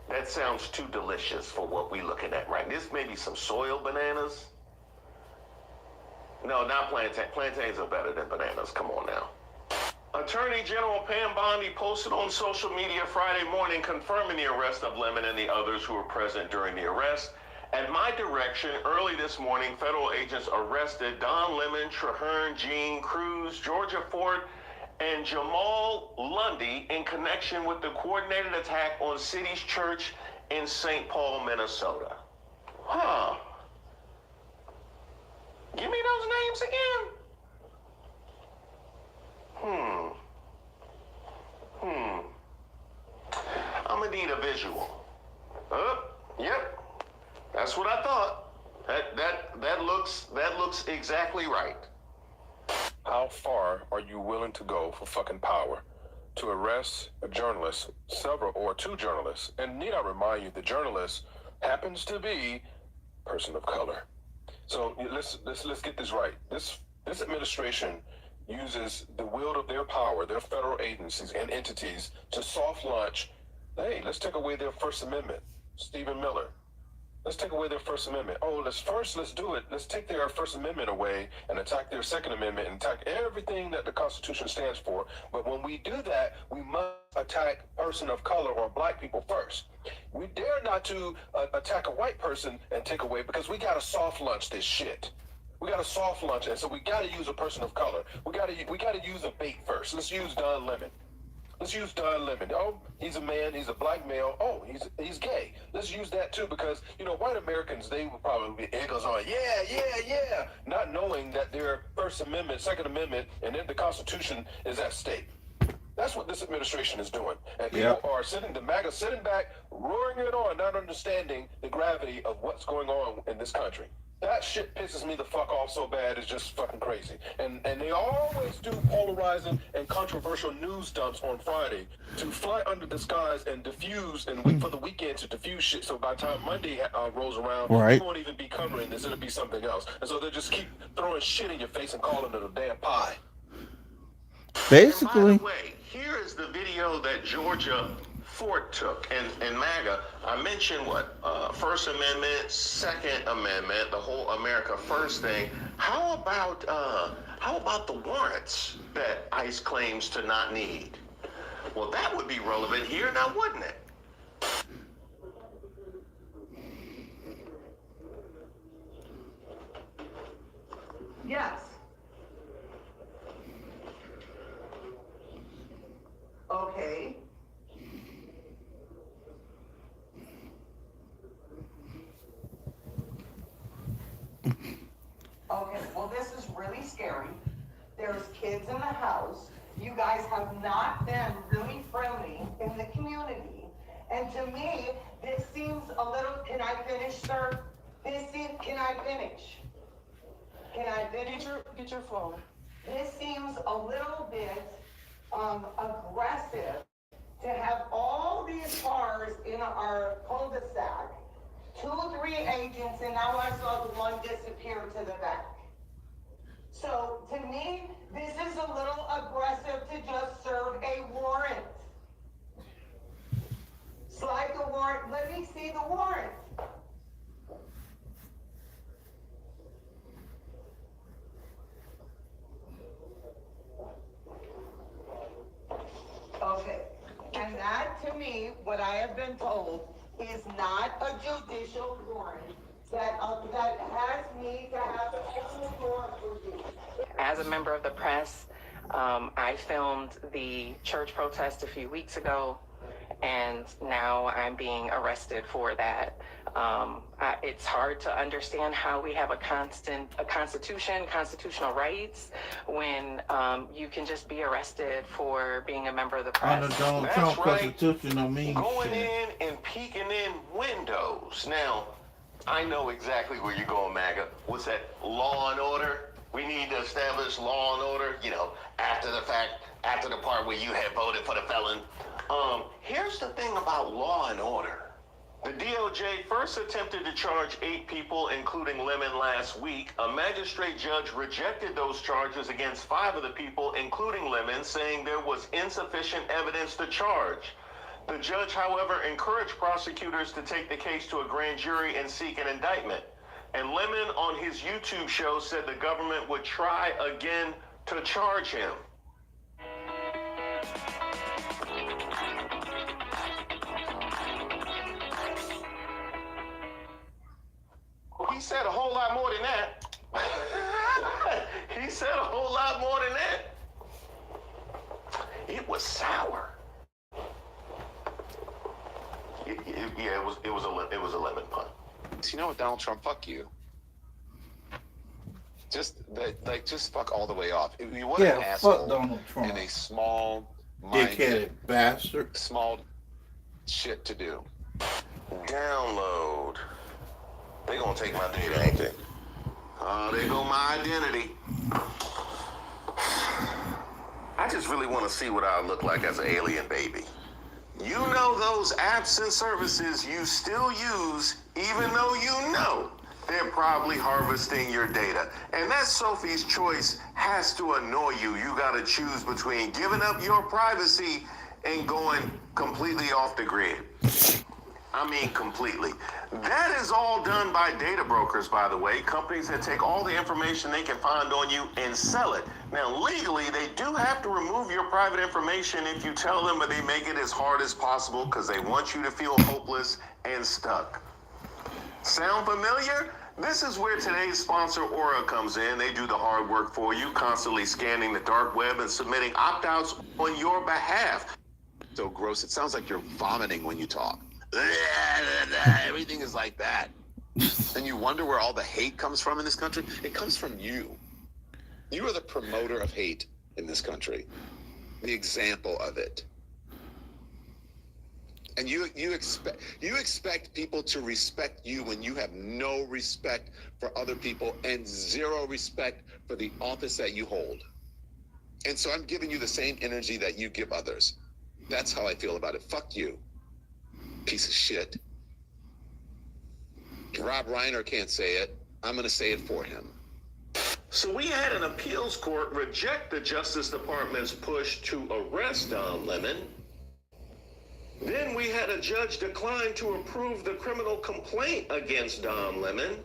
that sounds too delicious for what we're looking at right now. This may be some soiled bananas. No, not plantain. Plantains are better than bananas. Come on now. Attorney General Pam Bondi posted on social media Friday morning confirming the arrest of Lemon and the others who were present during the arrest. At my direction, early this morning, federal agents arrested Don Lemon, Traherne Jean Cruz, Georgia Ford, and Jamal Lundy in connection with the coordinated attack on City's Church in St. Paul, Minnesota. Huh. Give me those names again. I'm gonna need a visual. Yep. That's what I thought. That looks exactly right. How far are you willing to go for fucking power? To arrest a journalist, two journalists, and need I remind you, the journalist happens to be a person of color. So let's get this right. This administration uses the will of their power, their federal agencies and entities, to soft launch. Hey, let's take away their First Amendment. Stephen Miller. Let's take away their First Amendment. Let's do it. Let's take their First Amendment away and attack their Second Amendment and attack everything that the Constitution stands for. But when we do that, we must attack person of color or black people first. We dare not to attack a white person and take away, because we got to soft launch this shit. We got to soft launch it, so we got to use a person of color. We got to use a bait first. Let's use Don Lemon. Let's use Don Lemon. Oh, he's a man. He's a black male. Oh, he's gay. Let's use that too, because white Americans, they would probably be eagles on yeah, not knowing that their First Amendment, Second Amendment, and then the Constitution is at stake. That's what this administration is doing, and people are sitting back, roaring it on, not understanding the gravity of what's going on in this country. That shit pisses me the fuck off so bad, it's just fucking crazy. And they always do polarizing and controversial news dumps on Friday to fly under the skies and diffuse and wait for the weekend to diffuse shit. So by the time Monday rolls around, we won't even be covering this, it'll be something else. And so they just keep throwing shit in your face and calling it a damn pie. Basically. And by the way, here is the video that Georgia Fort took, and MAGA, I mentioned First Amendment, Second Amendment, the whole America First thing. How about the warrants that ICE claims to not need? Well, that would be relevant here now, wouldn't it? Yes. Okay. Okay, well, this is really scary. There's kids in the house. You guys have not been really friendly in the community. And to me, this seems a little, can I finish, sir? Can I finish? Can I finish? Get your phone. This seems a little bit aggressive to have all these cars in our cul-de-sac, 2 or 3 agents, and now I saw the one disappear to the back. So to me, this is a little aggressive to just serve a warrant. Slide the warrant, let me see the warrant. Okay, and that to me, what I have been told, is not a judicial warrant that has me to have to open the door for you. As a member of the press, I filmed the church protest a few weeks ago, and now I'm being arrested for that. It's hard to understand how we have a constitution, constitutional rights, when you can just be arrested for being a member of the press. Under Donald Trump Constitution don't mean going shit. in and peeking in windows. Now, I know exactly where you're going, MAGA. What's that? Law and order? We need to establish law and order, after the fact, after the part where you had voted for the felon. Here's the thing about law and order. The DOJ first attempted to charge 8 people, including Lemon, last week. A magistrate judge rejected those charges against 5 of the people, including Lemon, saying there was insufficient evidence to charge. The judge, however, encouraged prosecutors to take the case to a grand jury and seek an indictment. And Lemon, on his YouTube show, said the government would try again to charge him. he said a whole lot more than that. He said a whole lot more than that. It was sour. Yeah, it was a lemon pun. So you know what, Donald Trump? Fuck you. Just fuck all the way off. You want an asshole fuck Donald Trump. and a small Dickheaded bastard. small shit to do. Download. They gonna take my data, ain't they? There go my identity. I just really want to see what I look like as an alien baby. You know those apps and services you still use, even though you know they're probably harvesting your data. And that Sophie's Choice has to annoy you. You gotta choose between giving up your privacy and going completely off the grid. I mean, completely. That is all done by data brokers, by the way, companies that take all the information they can find on you and sell it. Now, legally, they do have to remove your private information if you tell them, but they make it as hard as possible because they want you to feel hopeless and stuck. Sound familiar? This is where today's sponsor, Aura, comes in. They do the hard work for you, constantly scanning the dark web and submitting opt-outs on your behalf. So gross, it sounds like you're vomiting when you talk. Everything is like that. And you wonder where all the hate comes from in this country? It comes from you. You are the promoter of hate in this country. The example of it. And you expect people to respect you when you have no respect for other people and zero respect for the office that you hold. And so I'm giving you the same energy that you give others. That's how I feel about it. Fuck you. Piece of shit. Rob Reiner can't say it. I'm going to say it for him. So we had an appeals court reject the Justice Department's push to arrest Don Lemon. Then we had a judge decline to approve the criminal complaint against Don Lemon.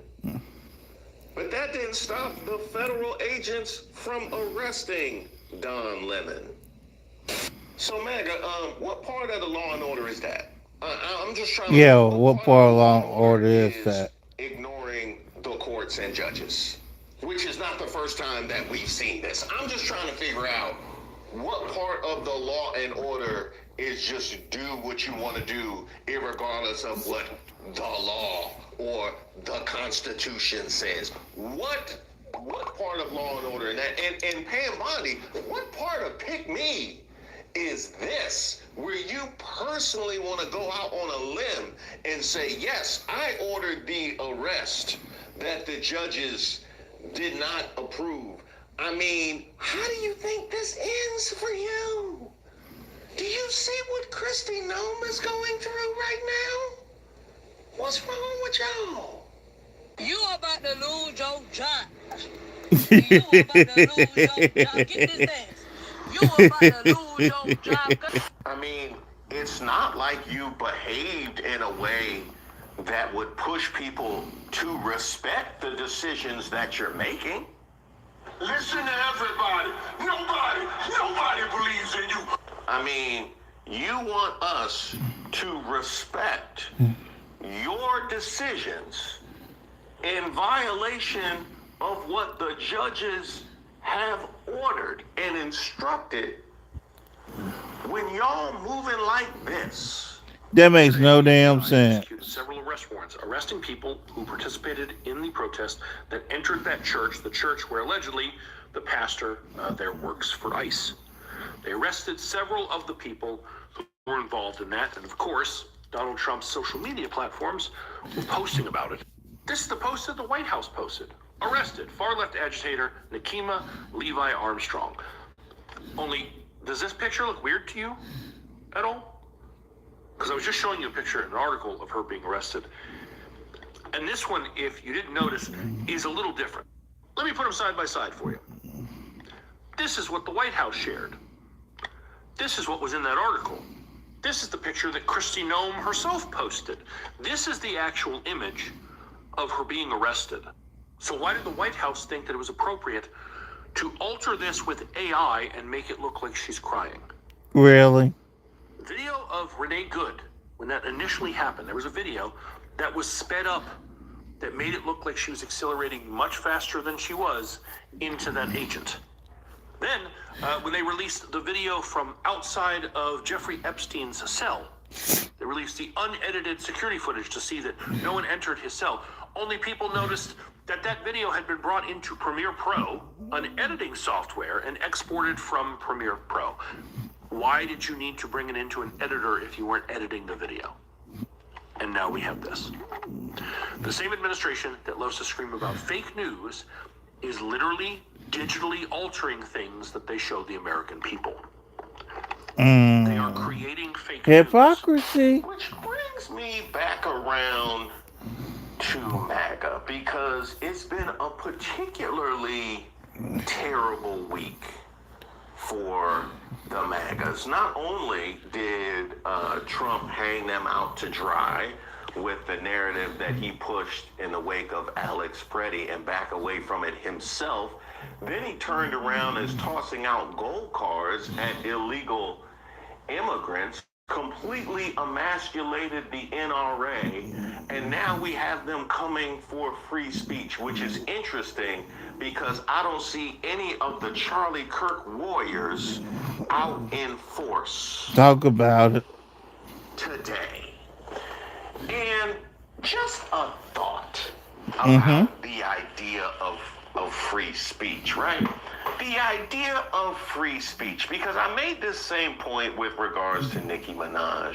But that didn't stop the federal agents from arresting Don Lemon. So, MAGA, what part of the law and order is that? I'm just trying to... Yeah, what part of law and order is that? Ignoring the courts and judges, which is not the first time that we've seen this. I'm just trying to figure out what part of the law and order is just do what you want to do, irregardless of what the law or the Constitution says. What part of law and order? And Pam Bondi, what part of Pick Me is this, where you personally want to go out on a limb and say, yes, I ordered the arrest that the judges did not approve? I mean, how do you think this ends for you? Do you see what Kristi Noem is going through right now? What's wrong with y'all? You about to lose your job. You about to lose your job. Get this ass. You about to lose your job. I mean, it's not like you behaved in a way that would push people to respect the decisions that you're making. Listen to everybody. Nobody believes in you. I mean, you want us to respect your decisions in violation of what the judges have ordered and instructed when y'all moving like this. That makes no damn sense. Several arrest warrants arresting people who participated in the protest that entered that church, the church where allegedly the pastor there works for ICE. They arrested several of the people who were involved in that, and of course, Donald Trump's social media platforms were posting about it. This is the post that the White House posted. Arrested far-left agitator Nikema Levi Armstrong. Only, does this picture look weird to you at all? Because I was just showing you a picture, an article of her being arrested. And this one, if you didn't notice, is a little different. Let me put them side by side for you. This is what the White House shared. This is what was in that article. This is the picture that Kristi Noem herself posted. This is the actual image of her being arrested. So why did the White House think that it was appropriate to alter this with AI and make it look like she's crying? Really? Video of Renee Good, when that initially happened, there was a video that was sped up that made it look like she was accelerating much faster than she was into that agent. Then, when they released the video from outside of Jeffrey Epstein's cell, they released the unedited security footage to see that no one entered his cell. Only people noticed that that video had been brought into Premiere Pro, an editing software, and exported from Premiere Pro. Why did you need to bring it into an editor if you weren't editing the video? And now we have this. The same administration that loves to scream about fake news is literally digitally altering things that they show the American people. They are creating fake Hypocrisy. news. Which brings me back around to MAGA, because it's been a particularly terrible week for the MAGAs. Not only did Trump hang them out to dry with the narrative that he pushed in the wake of Alex Preddy and back away from it himself, then he turned around as tossing out gold cards at illegal immigrants, completely emasculated the NRA, and now we have them coming for free speech, which is interesting because I don't see any of the Charlie Kirk warriors out in force. Talk about it. Today. And just a thought about the idea of free speech, right? The idea of free speech, because I made this same point with regards to Nicki Minaj.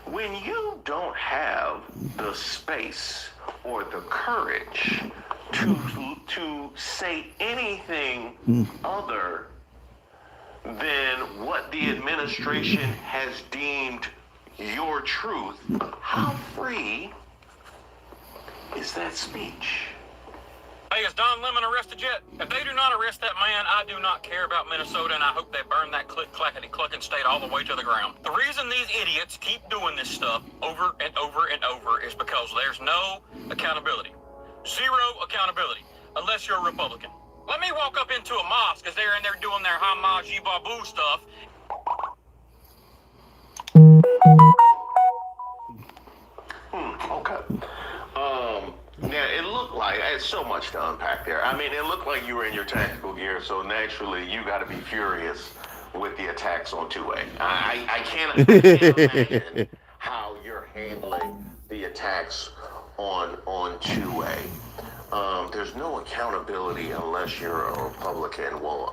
When you don't have the space or the courage to say anything other than what the administration has deemed your truth, how free is that speech? Hey, is Don Lemon arrested yet? If they do not arrest that man, I do not care about Minnesota, and I hope they burn that click-clackety-clucking state all the way to the ground. The reason these idiots keep doing this stuff over and over and over is because there's no accountability. Zero accountability, unless you're a Republican. Let me walk up into a mosque as they're in there doing their Hamas Yibabu stuff. Okay. Now, it looked like, there's so much to unpack there. I mean, it looked like you were in your tactical gear, so naturally you got to be furious with the attacks on 2A. I can't imagine how you're handling the attacks on 2A. There's no accountability unless you're a Republican. Well,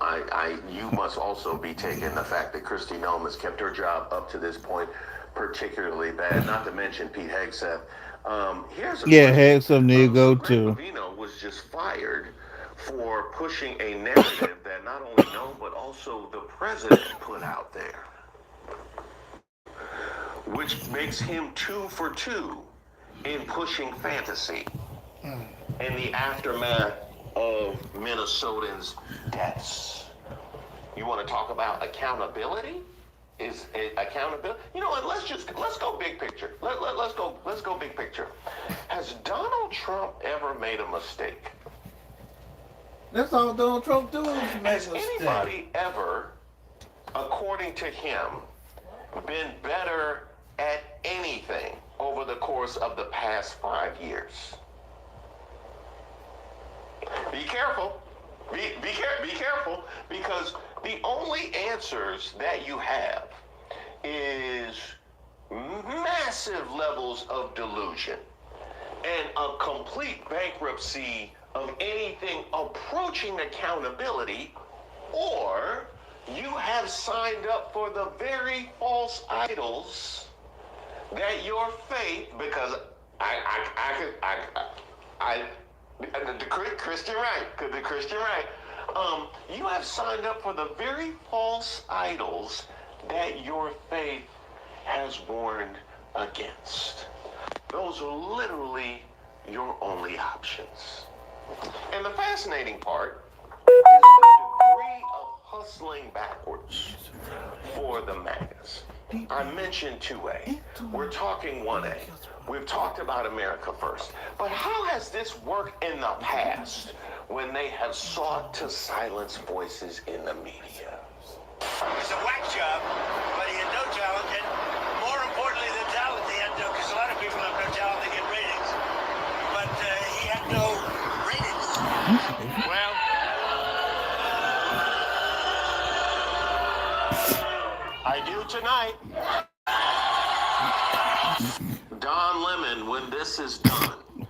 you must also be taking the fact that Kristi Noem has kept her job up to this point particularly bad, not to mention Pete Hegseth. Hegseth need to go too. Levino was just fired for pushing a narrative that not only Noem but also the president put out there, which makes him 2 for 2 in pushing fantasy in the aftermath of Minnesotans' deaths. You want to talk about accountability? Is accountability? You know what? Let's go big picture. Let's go big picture. Has Donald Trump ever made a mistake? That's all Donald Trump do is make Has anybody ever, according to him, been better at anything over the course of the past 5 years? Be careful. Be careful, because the only answers that you have is massive levels of delusion and a complete bankruptcy of anything approaching accountability, or you have signed up for the very false idols that your faith, because the Christian right, you have signed up for the very false idols that your faith has warned against. Those are literally your only options. And the fascinating part is the degree of hustling backwards for the MAGAs. I mentioned 2A. We're talking 1A. We've talked about America First. But how has this worked in the past when they have sought to silence voices in the media? It's a whack job, but he had no talent, and more importantly than talent, he had no, because a lot of people have no talent, they get ratings. But tonight. Don Lemon, when this is done.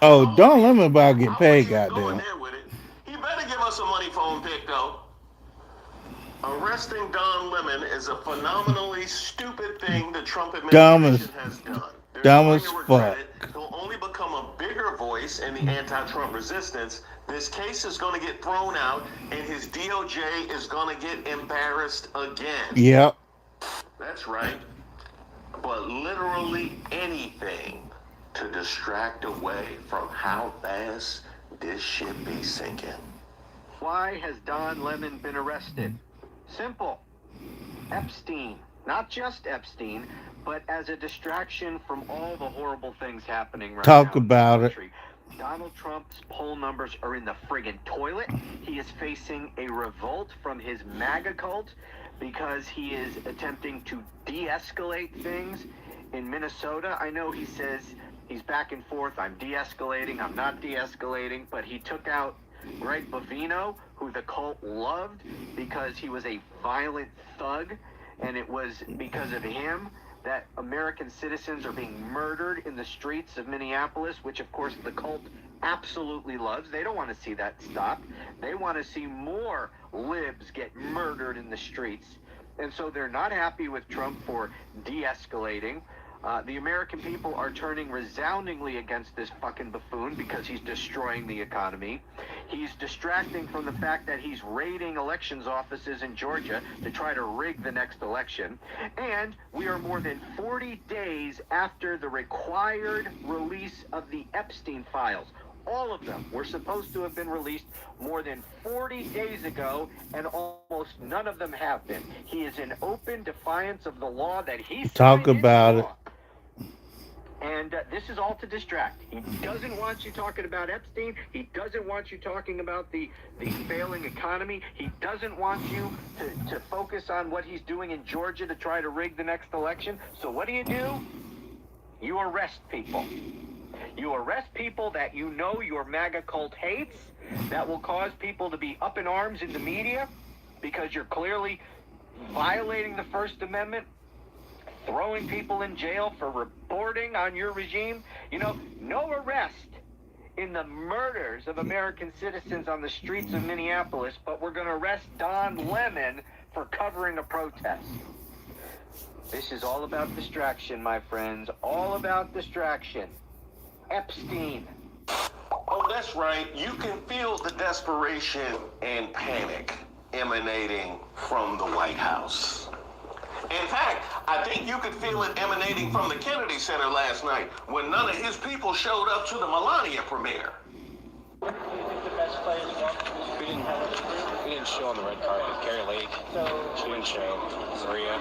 Oh, Don Lemon about to get paid, goddamn. He better give us a money phone pick, though. Arresting Don Lemon is a phenomenally stupid thing the Trump administration has done. Dumb as fuck. He'll only become a bigger voice in the anti-Trump resistance. This case is going to get thrown out, and his DOJ is going to get embarrassed again. Yep. That's right. But literally anything to distract away from how fast this ship be sinking. Why has Don Lemon been arrested? Simple. Epstein. Not just Epstein, but as a distraction from all the horrible things happening right now. Talk about it. Donald Trump's poll numbers are in the friggin' toilet. He is facing a revolt from his MAGA cult because he is attempting to de-escalate things in Minnesota. I know he says he's back and forth. I'm de-escalating. I'm not de-escalating. But he took out Greg Bovino, who the cult loved because he was a violent thug. And it was because of him that American citizens are being murdered in the streets of Minneapolis, which of course the cult absolutely loves. They don't want to see that stop. They want to see more libs get murdered in the streets. And so they're not happy with Trump for de-escalating. The American people are turning resoundingly against this fucking buffoon because he's destroying the economy. He's distracting from the fact that he's raiding elections offices in Georgia to try to rig the next election. And we are more than 40 days after the required release of the Epstein files. All of them were supposed to have been released more than 40 days ago, and almost none of them have been. He is in open defiance of the law that he Talk about it. And this is all to distract. He doesn't want you talking about Epstein. He doesn't want you talking about the failing economy. He doesn't want you to focus on what he's doing in Georgia to try to rig the next election. So what do? You arrest people. You arrest people that you know your MAGA cult hates, that will cause people to be up in arms in the media because you're clearly violating the First Amendment, throwing people in jail for reporting on your regime. You know, no arrest in the murders of American citizens on the streets of Minneapolis, but we're going to arrest Don Lemon for covering a protest. This is all about distraction, my friends. All about distraction. Epstein. Oh, that's right. You can feel the desperation and panic emanating from the White House. In fact, I think you could feel it emanating from the Kennedy Center last night when none of his people showed up to the Melania premiere. The best players we didn't show on the red carpet. Carrie Lake, she didn't show. Maria.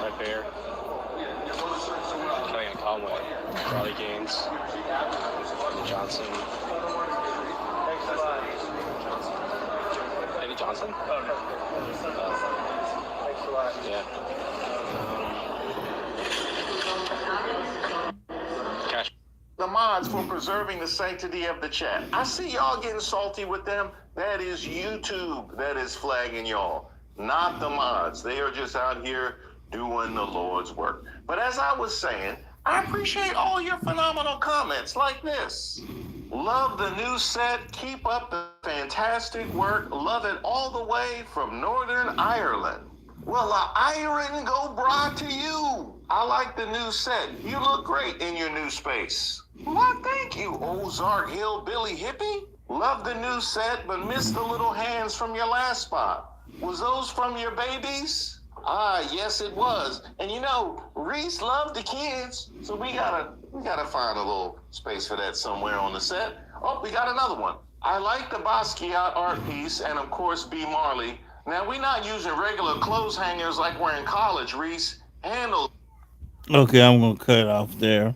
Red Bear. Kellyanne Conway. Riley Gaines. Johnson. Thanks a lot. Eddie Johnson? Oh, no. Thanks a lot. Yeah. Cash. The mods for preserving the sanctity of the chat. I see y'all getting salty with them. That is YouTube that is flagging y'all, not the mods. They are just out here doing the Lord's work. But as I was saying, I appreciate all your phenomenal comments like this. Love the new set. Keep up the fantastic work. Love it all the way from Northern Ireland. Well, Iron go bra to you. I like the new set. You look great in your new space. Well, thank you, Ozark Hillbilly Hippie. Love the new set, but missed the little hands from your last spot. Was those from your babies? Ah, yes, it was. And you know, Reese loved the kids, so we gotta find a little space for that somewhere on the set. Oh, we got another one. I like the Basquiat art piece, and of course, B. Marley. Now, we're not using regular clothes hangers like we're in college, Reese. Handle. Okay, I'm gonna cut it off there.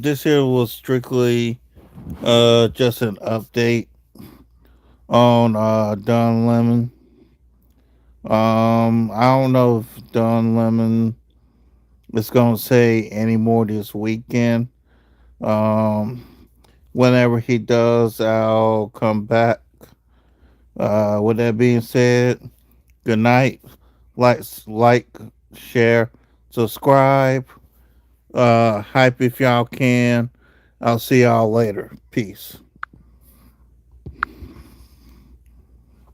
This here was strictly just an update on Don Lemon. I don't know if Don Lemon is gonna say any more this weekend. whenever he does, I'll come back. With that being said, good night. Like, share, subscribe. Hype if y'all can. I'll see y'all later. Peace.